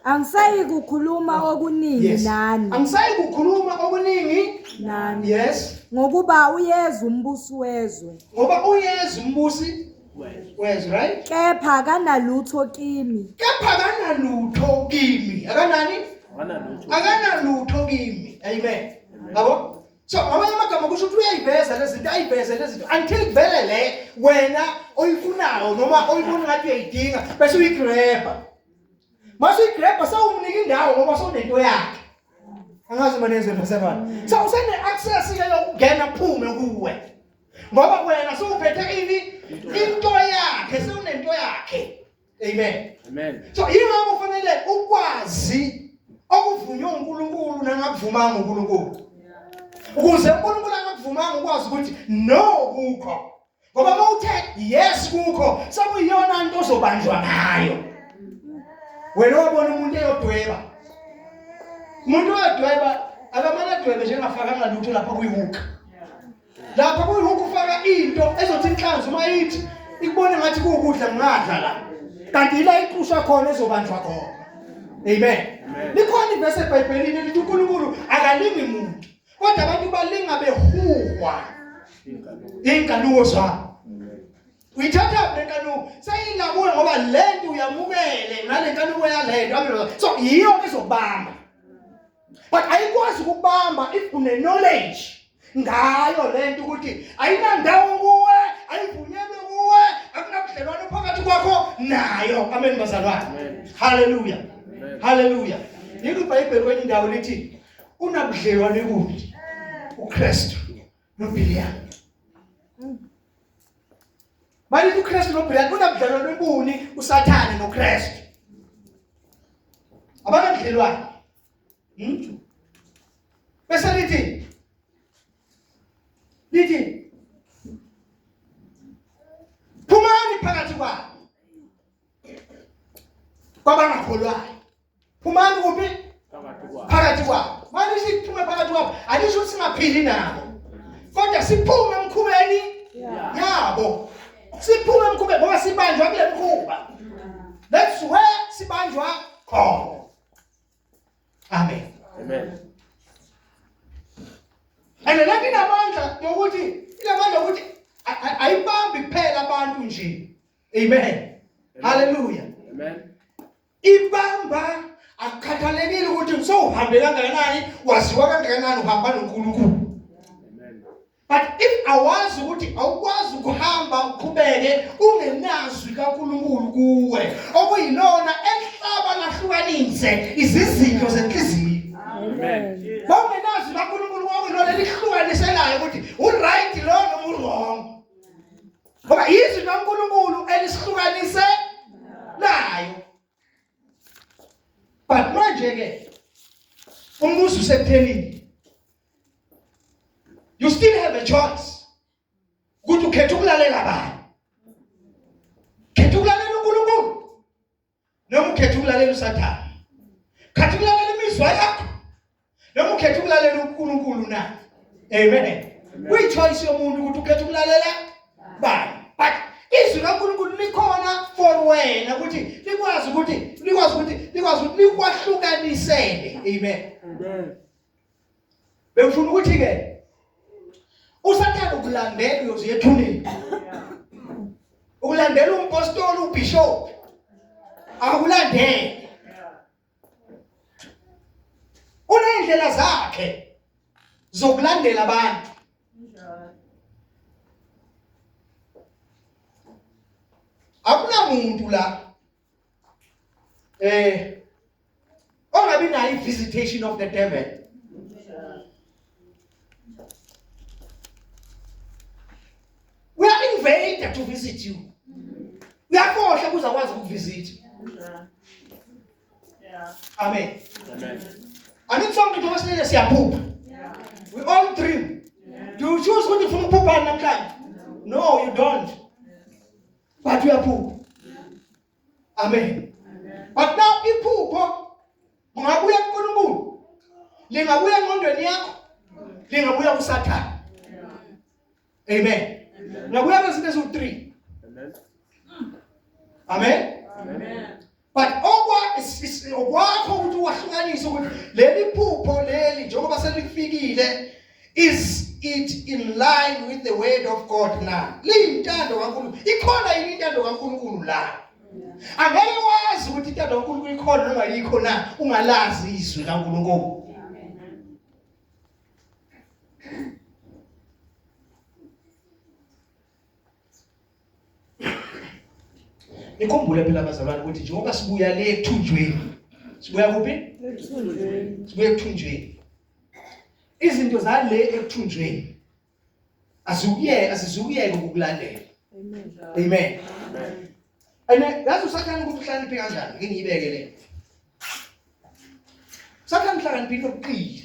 Angisayi kukhuluma okuningi Yes. nani. Angisayi kukhuluma okuningi Nani. yes. Ngokuba uyeza umbusi wezwe. Ngoba uyeza umbusi wezwe, right? Kepha kanalutho kimi. Kepha kanalutho kimi. Akanani? Akanalutho kimi. Amen. Yabo? So amanye amagama kusho ukuthi uyayiveza lezi zinto until vele le wena oyifunayo noma oyibona ngathi uyayidinga bese uyigrabha. Mase uyigrabha sawumnika indawo ngoba sawunento yakhe. Angazi maneze bazalwane. So usene access yokungena phume kuwe. Ngoba wena sewuphethe into yakhe, sewunento yakhe. Amen. Amen. So yingakho kufanele ukwazi okuvunywa uNkulunkulu nangakuvumanga uNkulunkulu. Ukuze uNkulunkulu angakuvumanga ukwazi ukuthi no kukho. Ngoba mawuthe yes kukho, sekuyiyona into ozobanjwa ngayo. Wena wabona umuntu eyodweba. Umuntu oyodweba akamane adwebe njengafakanga lutho lapha kuyihuka. Lapha kuyihuka ufaka into ezothi inhlanzi uma ithi ikubone ngathi kuwukudla ngadla la. Kanti ila iqhusha khona ezobanjwa khona. Amen. Likhona ivesi eBhayibhelini elithi uNkulunkulu akalingi umuntu. Kodwa abantu balinga behuhwa inkanuko zabo. Uyithatha le nkanuko seyilabule ngoba lento uyamukele nale nkanuko yalento. So yiyo ezobamba. But ayikwazi ukubamba if une knowledge ngayo lento ukuthi ayinandawo kuwe, ayivunyelwe kuwe, akunabudlelwano phakathi kwakho nayo. Amen bazalwane. Hallelujah. Hallelujah. Yiko iBhayibheli kwenye indawo lithi unabudlelwane kubi uKristu noBhiliyamu. Manje uKristu noBhiliyamu unabudlelwane kubuni uSathane noKristu. Abanabudlelwane. Bese lithi phumani phakathi kwabo kwabangakholwayo. Phumani kuphi? Phakathi kwabo. Manje siphume phakathi kwabo alisho ukuthi singaphili nabo, kodwa siphume emkhubeni yabo. Siphume emkhubeni ngoba sibanjwa kule mkhuba. That's where sibanjwa khona. Amen. Amen. And lapho inamandla yokuthi ayibambi kuphela abantu nje. Amen. Hallelujah. Amen. Ibamba akukhathalekile ukuthi sowuhambe kangakanani, waziwa kangakanani uhamba noNkulunkulu. Amen. But if awazi ukuthi awukwazi ukuhamba uqhubeke ungenazwi kaNkulunkulu kuwe, okuyilona ehlaba lahlukanise izizinto zenhliziyo. Amen. Bawungenazwi kaNkulunkulu okuyilona elihlukaniselayo ukuthi uright lo noma urong. Ngoba izwi kaNkulunkulu elisihlukanise nayo. But manje ke umbuzo usekuthenini. You still have a choice. Ukuthi ukhetha ukulalela bani. noma ukhetha ukulalela uSathane. Khathi ukulalela imizwa yakho noma ukhetha ukulalela uNkulunkulu na. Amen. Kuyi-choice yomuntu ukuthi ukhetha ukulalela bani. But izwi kaNkulunkulu likhona for wena ukuthi likwazi ukuthi likwahlukanisele. Amen. Amen. Bengifuna ukuthi ke uSathane ukulandela uyoze ethuneni. Ukulandela umpostoli ubishop. Akulandele. Unendlela zakhe zokulandela abantu. Akuna muntu la ongabi nayo visitation of the devil. We are invited to visit you. Uyakhohle kuzakwazi ukuvisit. Amen. Amen. Anitsonke nje wasinele siyaphupha. We all dream. Do you choose ukuthi ufuna ukuphupha namhlanje? No, you don't. But you are poor. Amen. But now iphupho ungabuya kuNkulunkulu. Lingabuya engqondweni yakho. Lingabuya kuSathane. Amen. Ngabuya kwezinto eziwu-3. Amen. Amen. But okwakho ukuthi wahlukanise ukuthi leli phupho leli njengoba selifikile is it in line with the word of God now. Liyintando kaNkulunkulu. Ikhona yini intando kaNkulunkulu la? Angeke wazi ukuthi intando kaNkulunkulu ikhona noma ayikho na ungalazi izwi kaNkulunkulu. Nikhumbule phela abazalwane ukuthi njengoba sibuya le ekuthunjweni. Sibuya kuphi? Ekuthunjweni. Sibuya ekuthunjweni. Izinto zale ekuthunjweni asizukuyeke ukukulandela. Amen. Amen. Amen. And yazi uSathane ukuthi uhlakaniphe kanjani? Ngeke ngiyibeke le. Usathane uhlakaniphe nokuqila.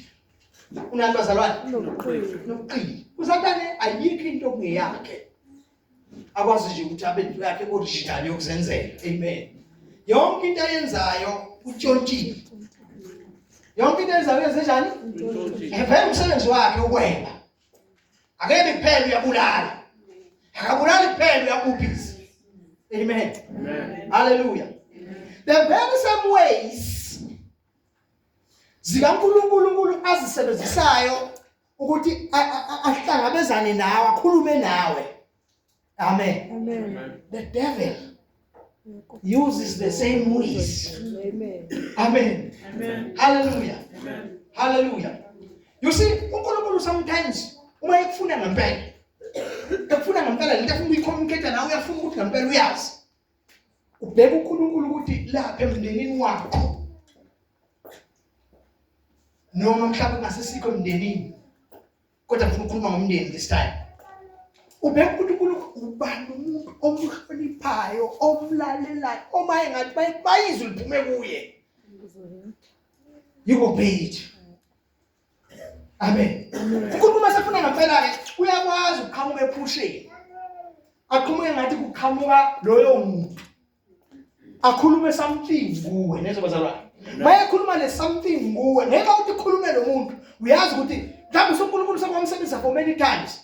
Unani bazalwane? Nokuqila. uSathane ayikho into okungeyakhe. Akwazi nje ukuthi abe into yakhe original yokuzenzela. Amen. Yonke into ayenzayo utshontshile. Yonke into ayenzayo yenzenjani? Evela umsebenzi wakhe ukweba. Akebe kuphela uyabulala. Akabulali kuphela uyabhubhisa. Amen. Amen. Hallelujah. The very same ways zikaNkulunkulu azisebenzisayo ukuthi ahlangabezane nawe, akhulume nawe. Amen. Amen. The devil uses the same ways. Amen. Amen. Amen. Hallelujah. Amen. Hallelujah. You see, uNkulunkulu sometimes uma ekufuna ngempela. Ekufuna ngempela lento afuna ukuyicommunicate nawe uyafuna ukuthi ngempela uyazi. Ubheka uNkulunkulu ukuthi lapha emndenini wakho. Noma mhlawumbe kungasesikho emndenini. Kodwa ngifuna ukukhuluma ngomndeni this time. Ubheka ukuthi uNkulunkulu ubani umuntu omhloniphayo, omlalelayo, omaye ngathi bayizwe liphume kuye. You obey it. Amen. Ukhuluma sefuna ngempela ke uyakwazi ukuqhamuka ephusheni. Aqhumuke ngathi kuqhamuka loyo muntu. Akhulume something kuwe nezo bazalwane. Maye khuluma le something kuwe. Ngeke uthi khulume lo muntu. Uyazi ukuthi mhlawumbe uNkulunkulu sekwamsebenzisa for many times.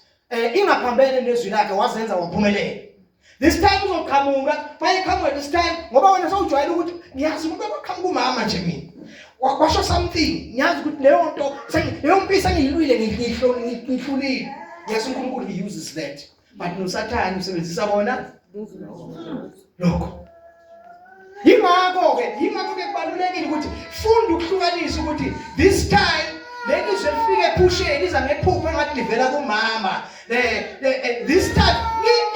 Ingaphambene nezwi lakhe wazenza waphumelela. This time uzoqhamuka, maye qhamuka this time ngoba wena sewujwayele ukuthi ngiyazi ukuthi ukuqhamuka umama nje mina. Washo something ngiyazi ukuthi leyo nto leyo mpisa ngiyilwile ngihlulile. Yes uNkulunkulu he uses that. But noSathane usebenzisa bona lokho. Yingakho ke kubalulekile ukuthi funda ukuhlukanisa ukuthi this time lelizwe lifike ephusheni iza ngephupho engathi livela kumama. This time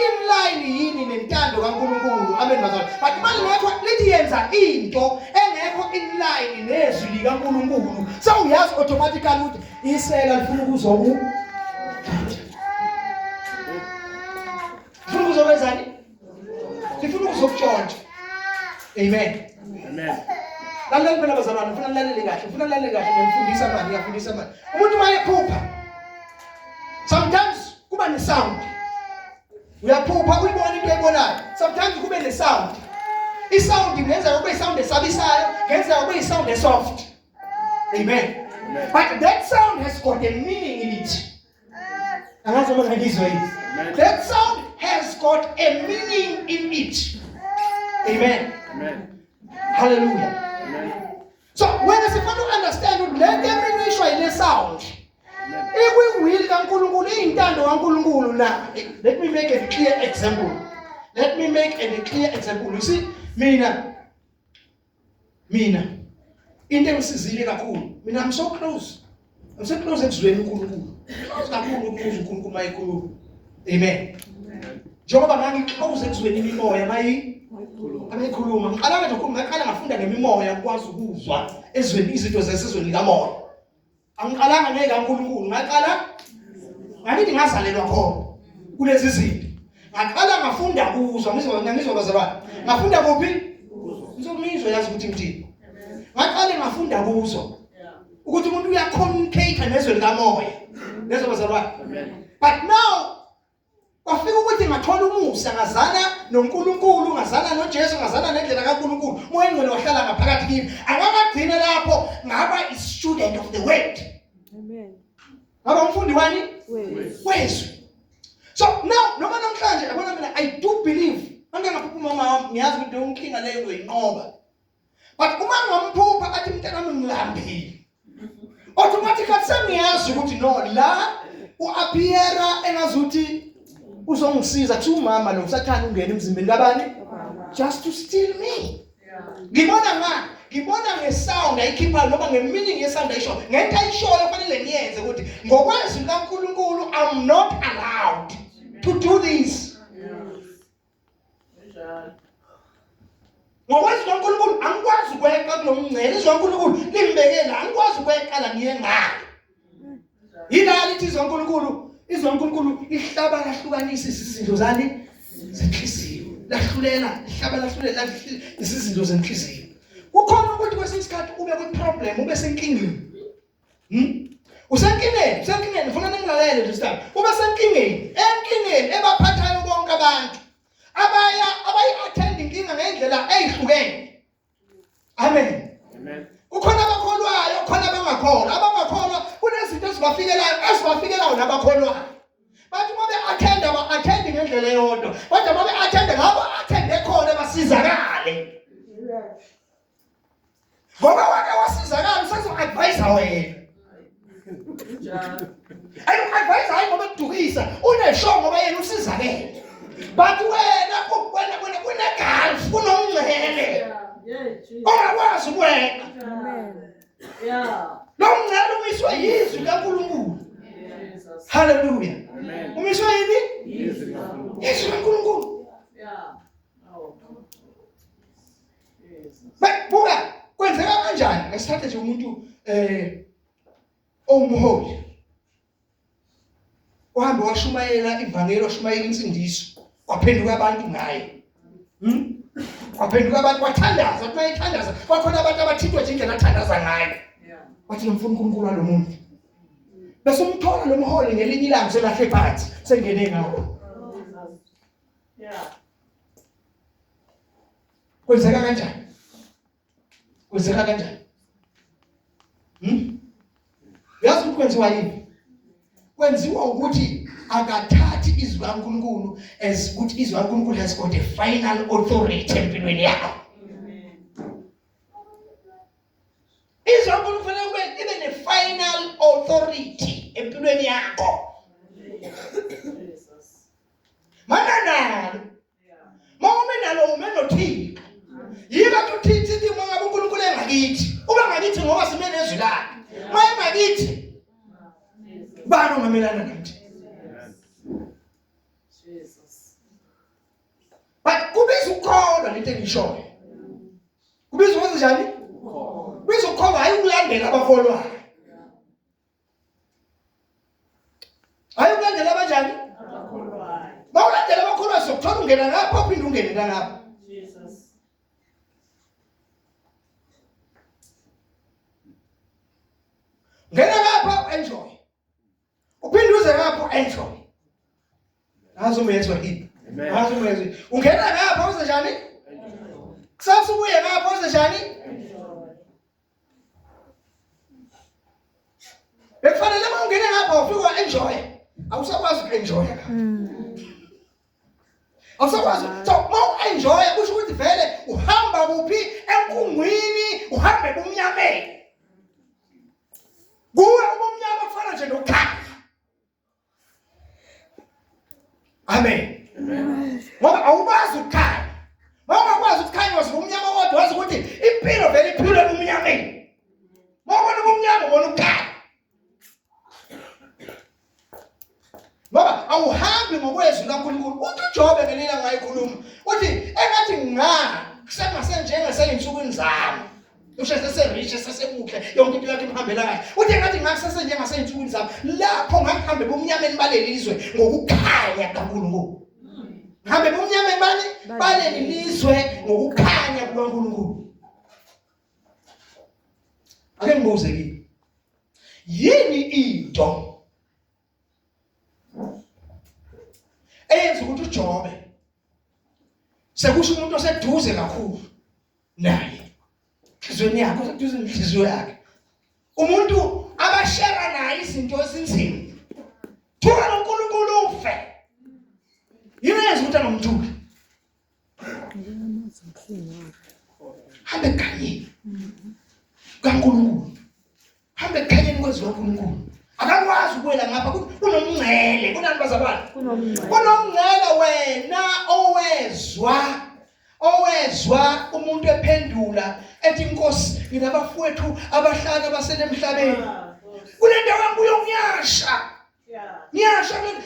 in line yini nentando kaNkulunkulu. Amen bazalwane. But manje ngakho lithi yenza into engekho in line nezwi likaNkulunkulu. So uyazi automatically ukuthi isela lifuna ukuzoku. Lifuna ukuzokwenzani? Lifuna ukuzokutshontsha. Amen. Amen. Lalela phela bazalwane, ufuna lalela kahle, ufuna lalela kahle ngifundisa manje, ngiyafundisa manje. Umuntu mayephupha. Sometimes kuba nesound. Uyaphupha uyibona into eyibonayo. Sometimes kube nesound. isound ingenza kube isound esabisayo, ngenza kube isound esoft. Amen. But that sound has got a meaning in it. That sound has got a meaning in it. Amen. Hallelujah. So when I say to understand, let every nation in the sound. Let me make a clear example. You see, Mina. I'm so close. I'm so close to Amen. Njengoba ngangiclose ekuzweni imimoya angikhuluma ngiqala nje ngaqala ngafunda ngemimoya ukwazi ukuzwa ezweni izinto zesizweni likamoya. Angiqalanga ngeke kaNkulunkulu, ngaqala ngathi ngazalelwa khona kulezi zinto. Ngaqala ngafunda kuzwa ngizwa bazalwane. Ngafunda kuphi? Ngizomizwa yazi ukuthi ngithini. Ngaqala ngafunda kuzwa ukuthi umuntu uyacommunicate nezwe likamoya. Nezwe bazalwane. But now kwafika ukuthi ngathola umusa ngazana noNkulunkulu, ngazana noJesu, ngazana nendlela kaNkulunkulu. Moya engcwele wahlala ngaphakathi kimi. Akakagcina lapho ngaba i-student of the word. Amen. Ngaba umfundi wani? Wezwi. So now noma namhlanje yabona mina I do believe angangaphupha mama wami ngiyazi ukuthi unkinga leyo ngoyinqoba. But uma ngamphupha athi mntanami ngilambile, automatically sengiyazi ukuthi no la uappeara engazuthi uzongisiza kuthi umama lo usathana ungena emzimbeni kabani just to steal me. Ngibona ngesound ayikhipha noma ngemeaning yesound ayisho. Ngento ayishoyo kufanele ngiyenze ukuthi ngokwezwi kaNkulunkulu I'm not allowed to do this. Ngokwezwi kaNkulunkulu angikwazi ukweqa kunomngcele. Izwi kaNkulunkulu limbekela angikwazi ukweqala ngiye ngalo. Yilali ithi izwi kaNkulunkulu, izwi kaNkulunkulu ihlaba lahlukanisa izinto zani zenhliziyo. Lahlulela, ihlaba lahlulela izinto zenhliziyo. Kukhona ukuthi kwesinye isikhathi ube ku-problem, ube senkingeni. Usenkingeni, ufuna ningilalele nje sithathu. Ube senkingeni, ebaphathayo bonke abantu. Abayi-attend inkinga ngendlela eyihlukene. Amen. Ukhona abakholwayo, ukhona abangakholwa. Abangakholwa kunezinto ezibafikelayo nabakholwayo. Bathi uma be-attend aba-attend ngendlela eyodwa. Kodwa uma be-attend ngabo attend ekhona basizakale. Ngoba wake wasizakala usezo-advise wena. Ayi-advise hayi ngoba kudukisa, uneshow ngoba yena usizakele. But wena kunegulf, kunomngcele. Ongakwazi ukweqa. Lo mngcele umiswe yizwi kaNkulunkulu. Hallelujah. Umiswe yini? Yizwi kaNkulunkulu. Buka kwenzeka kanjani ngesikhathi nje umuntu owumholi uhambe washumayela ivangeli, washumayela insindiso, kwaphenduka abantu ngaye. Kwaphenduka abantu wathandaza, bayithandaza. Kwakhona abantu abathintwa nje indlela athandaza ngayo. Wathi ngifuna uNkulunkulu walo muntu. Bese umthola lo mholi ngelinye ilanga selahle phansi, sengene ngawo. Kwenzeka kanjani? Kwenzeka kanjani? Yazi ukwenziwa yini? Kwenziwa ukuthi akathathi izwi kaNkulunkulu as ukuthi izwi kaNkulunkulu has got a final authority empilweni yakho. Izwi kaNkulunkulu kufanele kube ibe ne-final authority empilweni yakho. Mananalo. Mawume nalo umenothini. Yiba kuthi uma ngabe uNkulunkulu engakithi, ube ngakithi ngoba simene ezwi lakhe. Maye ngakithi bani ongamelana nathi? But kubiza ukukholwa lento engishoyo. Kubiza ukwenza njani? Kubiza ukukholwa hayi ukulandela abakholwayo. Hayi ukulandela abanjani? Abakholwayo. Bawulandela abakholwayo sokuthola ungena ngapha uphinde ungene ngapha. Ngena lapha enjoy. Uphinde uze lapha enjoy. Nazo umezwa yini? Nazo umezwa. Ungena lapha uze njani? kusasa ubuye ngapha uzenjani bekufanele uma ungene ngapha ufika enjoy awusakwazi ukenjoy awusakwazi so uma enjoy kusho ukuthi vele uhamba kuphi enkungwini uhambe ebumnyameni kuwe ubumnyama kufana nje nokhaya amen ngoba awubazi ukukhanya ngoba ukwazi ukukhanya wazi ubumnyama kodwa wazi ukuthi impilo vele iphilwe ebumnyameni ngoba ubumnyama ubona ukukhanya ngoba awuhambi ngokwezwi kaNkulunkulu uthi uJobe ngelinye ngayikhuluma uthi engathi kusenjengaseyinsukwini zami ushese serich sesemuhle yonke into yakhe imhambela kahle uthi engathi ngakusesenjengaseyinsukwini zami lapho ngahambe ebumnyameni balelizwe ngokukhanya kaNkulunkulu ngahambe ebumnyameni balelizwe ngokukhanya kukaNkulunkulu ake ngibuze kimi yini into eyenza ukuthi uJobe sekusho umuntu oseduze kakhulu naye inhliziyo yakhe oseduze nenhliziyo yakhe umuntu abashara naye izinto ezinzima thuka noNkulunkulu ufe yini eyenza ukuthi anomthuki hambe ekhanyeni kaNkulunkulu hambe ekhanyeni kwezwi kaNkulunkulu akakwazi ukuwela ngapha kunomngcele kunani bazalwane kunomngcele wena owezwa umuntu ephendula ethi Nkosi nginabafowethu abahlanu abasele emhlabeni kule ndawo engibuyo ngiyasha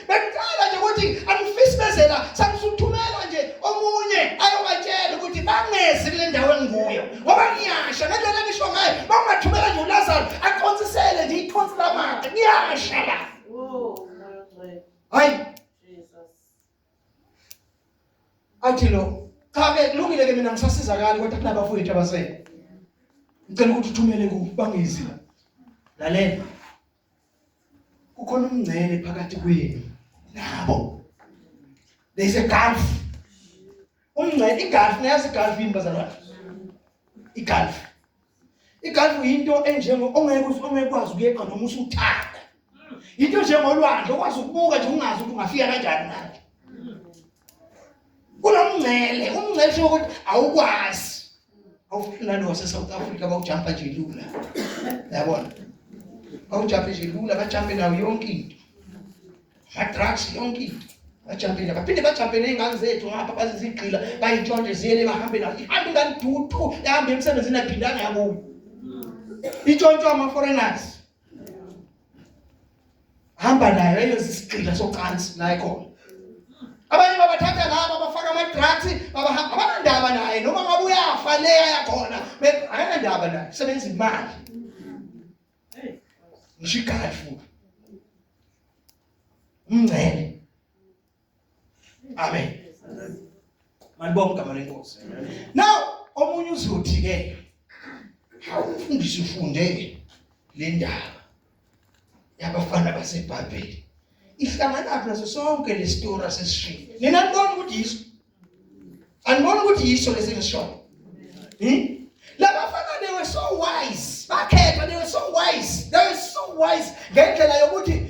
bekucala nje ukuthi angifisibezela sangisuthumela nje omunye ayobatshela ukuthi bangezi kule ndawo engibuyo ngoba ngiyasha ngendlela ngisho ngayo bangathumela nje uLazaro aqonsisele nje ikhonsi lamakhe ngiyasha la hayi athi lo cha-ke kulungile ke mina ngisasizakala kodwa kunabafowethu abasele ngicela ukuthi uthumele kubo bangezi la lalela kukhona umngcele phakathi kwenu nabo there's a gulf umngcele igulf nayazi igulf yini bazalwane igulf into ongekwazi ukuyeqa noma usuthanda into njengolwandle okwazi ukubuka nje ungazi ukuthi ungafika kanjani manje umngcele sho ukuthi awukwazi awufuna wase South Africa bawujumpa nje lula yabona bawujumpa nje lula bajumpe nayo yonke into drugs yonke into bajumpe baphinde bajumpe nezingane zethu ngapha bazizigqila bayintshonje ziyele bahambe nayo ihambe ngani dudu yahambe emsebenzini aphindana yabo intshontsho ama foreigners hamba nayo eyozisigqila socansi la ekhona abanye babathatha laba bafaka ama-drugs babahamba abanandaba naye noma ngabe uyafa leya yakhona ayanandaba naye sebenza imali ngisho igulf umngcele amen manibonga igama lenkosi now omunye uzothi-ke umfundisi ufunde le ndaba yabafana baseBhabheli ihlangana nazo sonke le story sesishilo nina nibona ukuthi yiso anibona ukuthi yiso lesingisho labafana they were so wise bakhetha they were so wise ngendlela yokuthi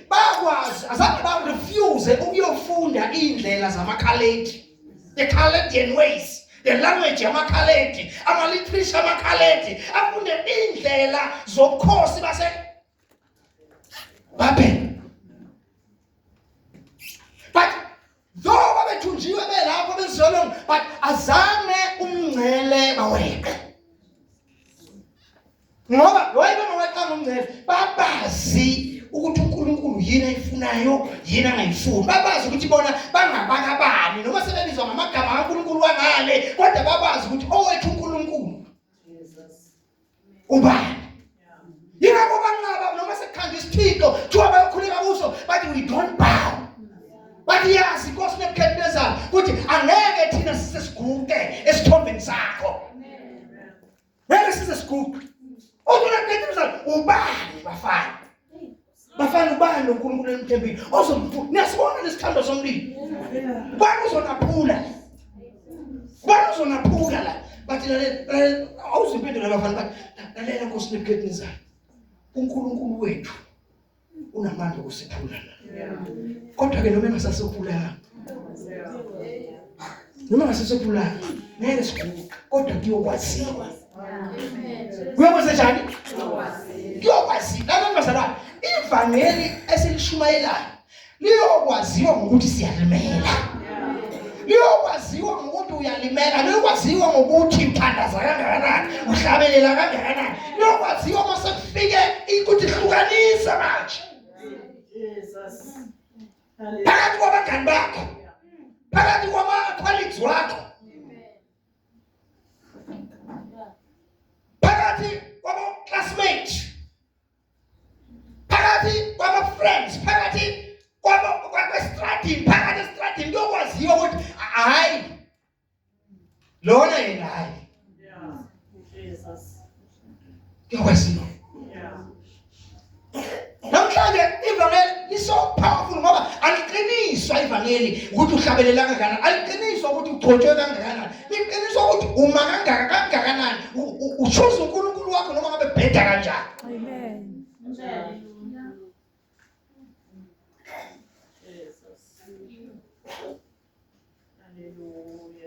bakwazi azange ba refuse ukuyofunda indlela zamakhaledi the Chaldean ways the language yamakhaledi ama-literature amakhaledi afunde indlela zobukhosi base Babel. But though babethunjiwe belapho bezolonga but azange umngcele baweqa ngoba wayebengaweqanga umngcele babazi ukuthi uNkulunkulu yini ayifunayo yini angayifuni babazi ukuthi bona bangabakabani noma sebebizwa ngamagama kaNkulunkulu wangale kodwa babazi ukuthi owethu uNkulunkulu ubani yingakho banqaba noma sekukhanda isithixo kuthiwa bayokhuleka kuso but we don't bow but yazi inkosi nebukhethelezana ukuthi angeke thina sisesiguqe esithombeni sakho ngeke sisesiguqe ukunebukhethelezana ubani bafana ubani uNkulunkulu emthembile ozomfuna niyasibona lesithando somlilo ubani uzonaphula Ubani uzonaphuka la. Bathi lalela awuzimpendulo abafana bathi lalela Nkosi lephethinizayo. uNkulunkulu wethu unamandla okusiphula la. Kodwa ke noma engasasephula. Noma engasasephula. Ngeke sikhuphe kodwa kuyokwaziwa. Kuyokwazi njani? Kuyokwazi. Abantu bazalwane, ivangeli esilishumayelayo liyokwaziwa ngokuthi siyalimela. Liyokwaziwa ngokuthi uyalimela, liyokwaziwa ngokuthi uthandaza kangakanani, uhlabelela kangakanani. Liyokwaziwa mase kufike ukuthi hlukanisa manje. Jesus. Phakathi kwabangani bakho. Phakathi kwama-colleagues wakho. Phakathi kwama-classmates. Phakathi kwama-friends, phakathi kwama-stradini, phakathi estradini kuyokwaziwa ukuthi hayi lona yena hayi. Jesus. Kuyokwaziwa. Namhlanje ivangeli liso powerful ngoba aliqiniswa ivangeli ukuthi uhlabelela kangakanani, aliqiniswa ukuthi ugcotshwe kangakanani, liqiniswa ukuthi uma kangakanani, uchoose uNkulunkulu wakho noma ngabe bheda kanjani. Amen.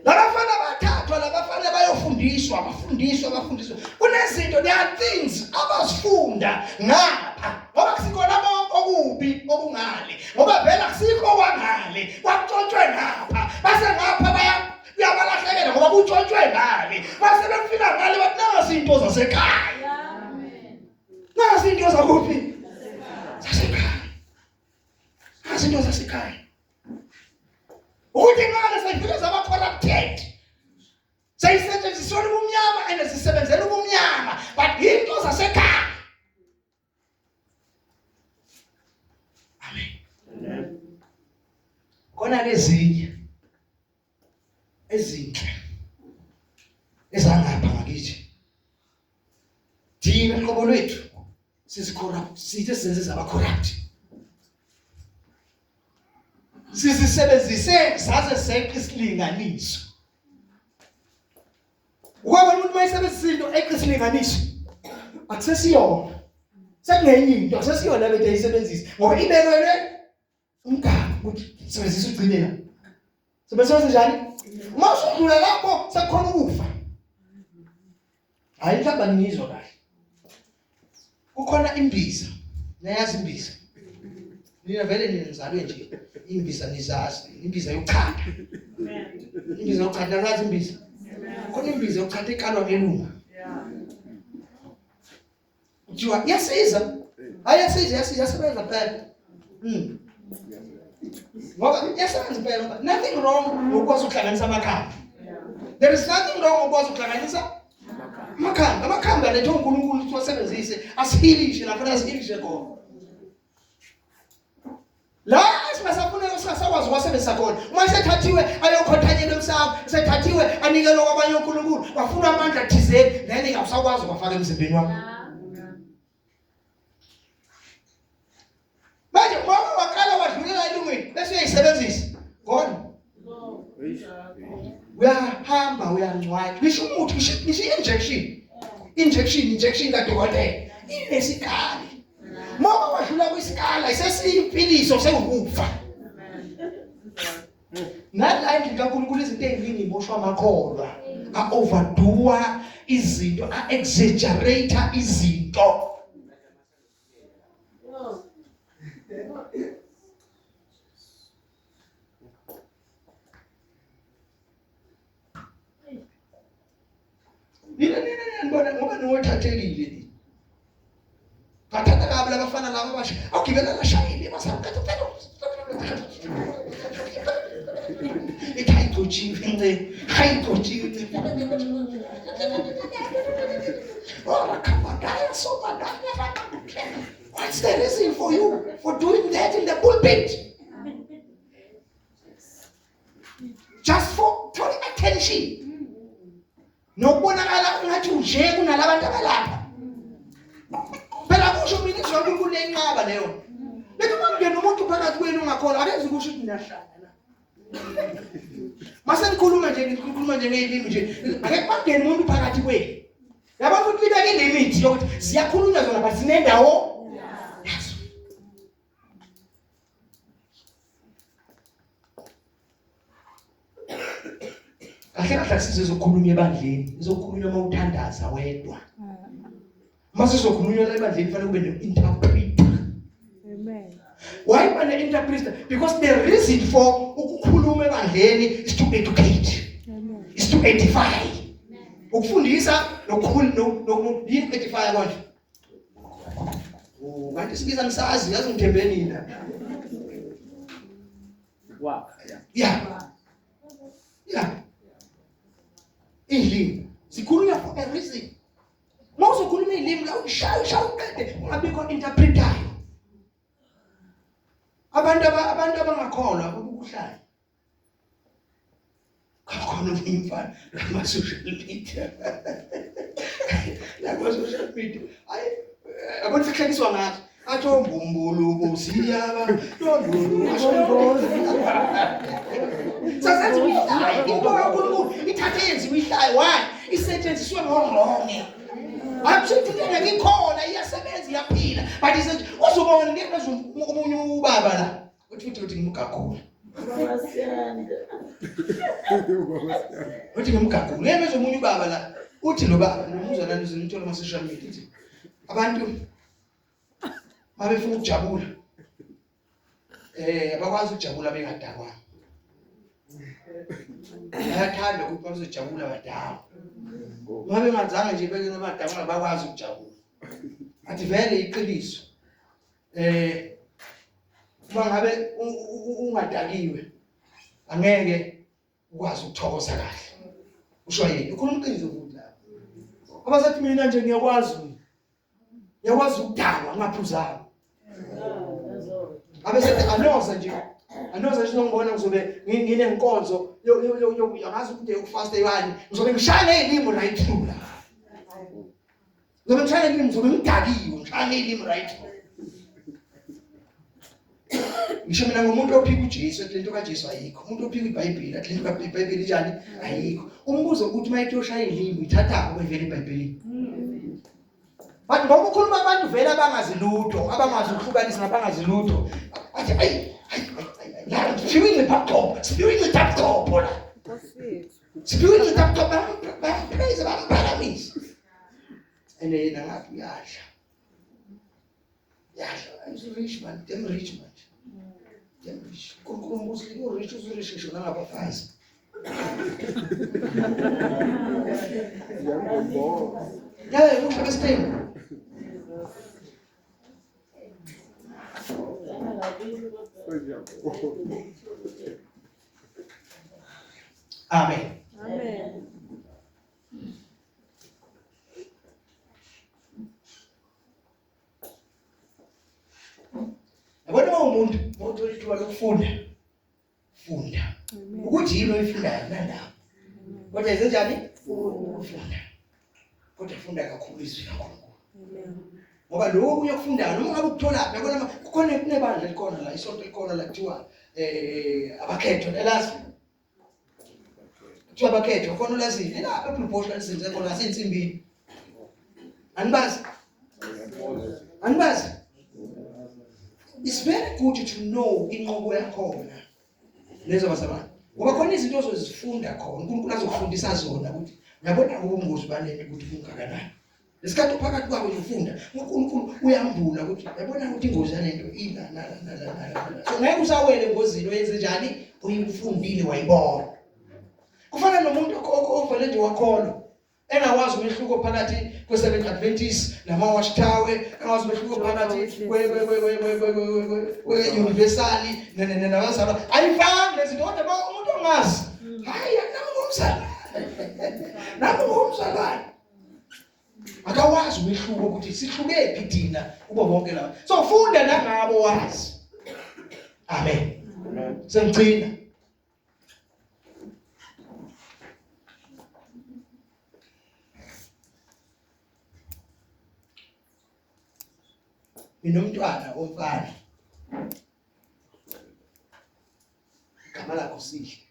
Labafana bathathwa, labafana bayofundiswa, bafundiswa. Kunezinto, there are things abazifunda ngapha. Ngoba kusikhona bonke okubi okungale. Ngoba vele akusikho kwangale, kwakutshontshwe ngapha. Base ngapha bayabalahlekela ngoba kutshontshwe ngale. Base befika ngale bathi nasi into zasekhaya. Amen. Nasi into zakuphi? Zasekhaya. Nasi into zasekhaya. Ukuthi ngale sayifika zaba corrupted. Sayisetshenziswa ubumnyama and sisebenzela ubumnyama, but into zasekhaya. Amen. Kona lezinye ezinhle ezangapha ngakithi. Thina qobo lwethu sisicorrupt, sithe senze zaba corrupt. Sisebenzise saze seqe isilinganiso. Ngoba umuntu mayisebenzisa into eqe isilinganiso akusesiyona. Sekungenye into akusesiyona bethe ayisebenzisa ngoba ibekelwe umgaba ukuthi sebenzisa ugcinela. Sebenzisa njani? Uma usudlula lapho sekukhona ukufa. Hayi mhlawumbe ngizwa kahle. Kukhona imbiza. Nayazi imbiza. Nina vele ninizalwe nje. Imbiza nizazi, imbiza yokuchanda. Amen. Imbiza yokuchanda nazi imbiza. Khona imbiza yokuchanda ikalwa ngelunga. Uthiwa yasiza. Ayasiza yasebenza phela. Ngoba yasebenza phela ngoba nothing wrong ngokwazi ukuhlanganisa amakhamba. There is nothing wrong ngokwazi ukuhlanganisa amakhamba. Amakhamba letho uNkulunkulu uthi wasebenzise asihilishe lapho asihilishe khona. La asibasafuna ukusakwazi ukwasebenzisa khona. Uma sethathiwe ayokhothanyela emsamo, sethathiwe anikelwe kwabanye uNkulunkulu, bafuna amandla thizeni, nene awusakwazi ukufaka emzimbeni wakho. Manje uma wakala wadlulela elungwini, bese uyayisebenzisa. Ngone. Uyahamba uyancwaya. Ngisho umuthi, ngisho injection kadokotela. Inesikali. Mama wadlula kwisikala isesiyimphiliso sekufa. Nala endlela kaNkulunkulu izinto eziningi iboshwa amakholwa. A-overdo izinto, a-exaggerate izinto. Nina ngibona ngoba niwothathelile. Bathatha kabi labafana laba abasha. Awugibela lashayile basakhatha. Ikhayithojiwe. What's the reason for you for doing that in the pulpit? Just for attention. Nokubonakala ungathi uje kunalabantu abalapha. Phela kusho mina izwa uNkulunkulu lenqaba leyo. Lethi uma ngena umuntu phakathi kwenu ungakholwa akezi kusho ukuthi niyahlala. Mase nikhuluma nje ngelimi nje. Ake bangene umuntu phakathi kwenu. Yabona ukuthi libeke limit yokuthi siyakhulunywa zona but sinendawo. Yes. Kahle sizokhuluma ebandleni, izokhulunywa mawuthandaza wedwa. Mase sizokhulunywa ebandleni kufanele kube ne-interpreter. Amen. Why an-interpreter? Because the reason for ukukhuluma ebandleni is to educate. Amen. Is to edify. Ukufundisa yini edify konje? Oh, kanti sibiza ngisazi yazi ngithembeni nina. Wow. Yeah. Ilimi sikhulunywa for a reason. Mawuzokhuluma ilimi la ushaya uqede ungabikho interpreter. Abantu abangakholwa ukuhlala. Kakhona umfana la social media. La social media. Abona sikhaliswa ngathi atho mbumbulu bosiyaba ndondulu asongozi. Sasathi uyihlayo ngoba ithathe yenziwe ihlayo why isetshenziswe ngorong. Absolutely ngikhona iyasebenza iyaphila but isenze uzobona ngeke omunye ubaba la uthi ngimgakhulu. Uthi ngimgakhulu ngeke omunye ubaba la uthi lo baba nomuzwa lana uzonithola ama social media uthi abantu mabefuna ukujabula abakwazi ukujabula bengadakwa. Bayathanda ukuthi bazojabula badakwa. Mabe ngazange nje beke nabadakwa bakwazi ukujabula. Athi vele iqiniso. Uma ngabe ungadakiwe angeke ukwazi ukuthokoza kahle. Usho yini? Ukhuluma iqiniso futhi lapho. Abasathi mina nje ngiyakwazi ukudakwa ngaphuzana. Abesethi anoza nje ngibona ngizobe nginenkonzo yazi ukuthi ukufast eyani ngizobe ngishaya ngelimi right through la. Ngizobe ngishaya ngelimi ngizobe ngidakiwe ngishaya ngelimi right through. Ngisho mina ngomuntu ophika uJesu eklento kaJesu ayikho. Umuntu ophika iBhayibheli eklento kaBhayibheli njani ayikho. Umbuzo ukuthi mayithi oshaya ilimi ithatha kwevela iBhayibhelini. But ngoba ukhuluma abantu vele abangazi lutho, abangazi ukuhlukanisa nabangazi lutho. Athi la spewing the laptop la. Spewing the laptop praise about paramis. And then ngathi uyasha. I'm rich man, damn rich man. Damn rich. Muslim or rich usho nangabafazi. Yeah, look at this thing. Amen. Amen. Yabona umuntu otholithuba lokufunda. Funda. Ukuthi yini oyifundayo nalapho. Kodwa izenjani? Funda. Kodwa funda kakhulu izwi kakhulu. Amen. Ngoba lokho uyokufundayo noma ngabe ukuthola yabona kukhona kunebandla likhona la isonto likhona la kuthiwa abakhethwa elazi. Kuthiwa abakhethwa khona lazini la eProportion senze khona ngasensimbini. Anibazi? It's very good to know inqobo yakhona. Lezo basabani. Ngoba khona izinto ozozifunda khona, uNkulunkulu azokufundisa zona ukuthi uyabona ubungozi balento ukuthi kungakanani. Lesikhathi uphakathi kwabo ufunda, uNkulunkulu uyambula ukuthi yabona ukuthi ingozi yalento ila la. So ngeke usawele engozini oyenze njani? Uyifundile wayibona. Kufana nomuntu ovele nje wakhona. Engawazi umehluko phakathi kwe-Seventh Adventist nama-Watchtower, engawazi umehluko phakathi kwe-Universal nabazalwa. Ayifani lezi zinto kodwa umuntu ongazi. Hayi nami ngumzalwane. Akawazi umehluko ukuthi sihlukephi thina kubo bonke laba. So funda nangabo wazi. Amen. Sengcina. Minomntwana omfana. Igama lakho sihle.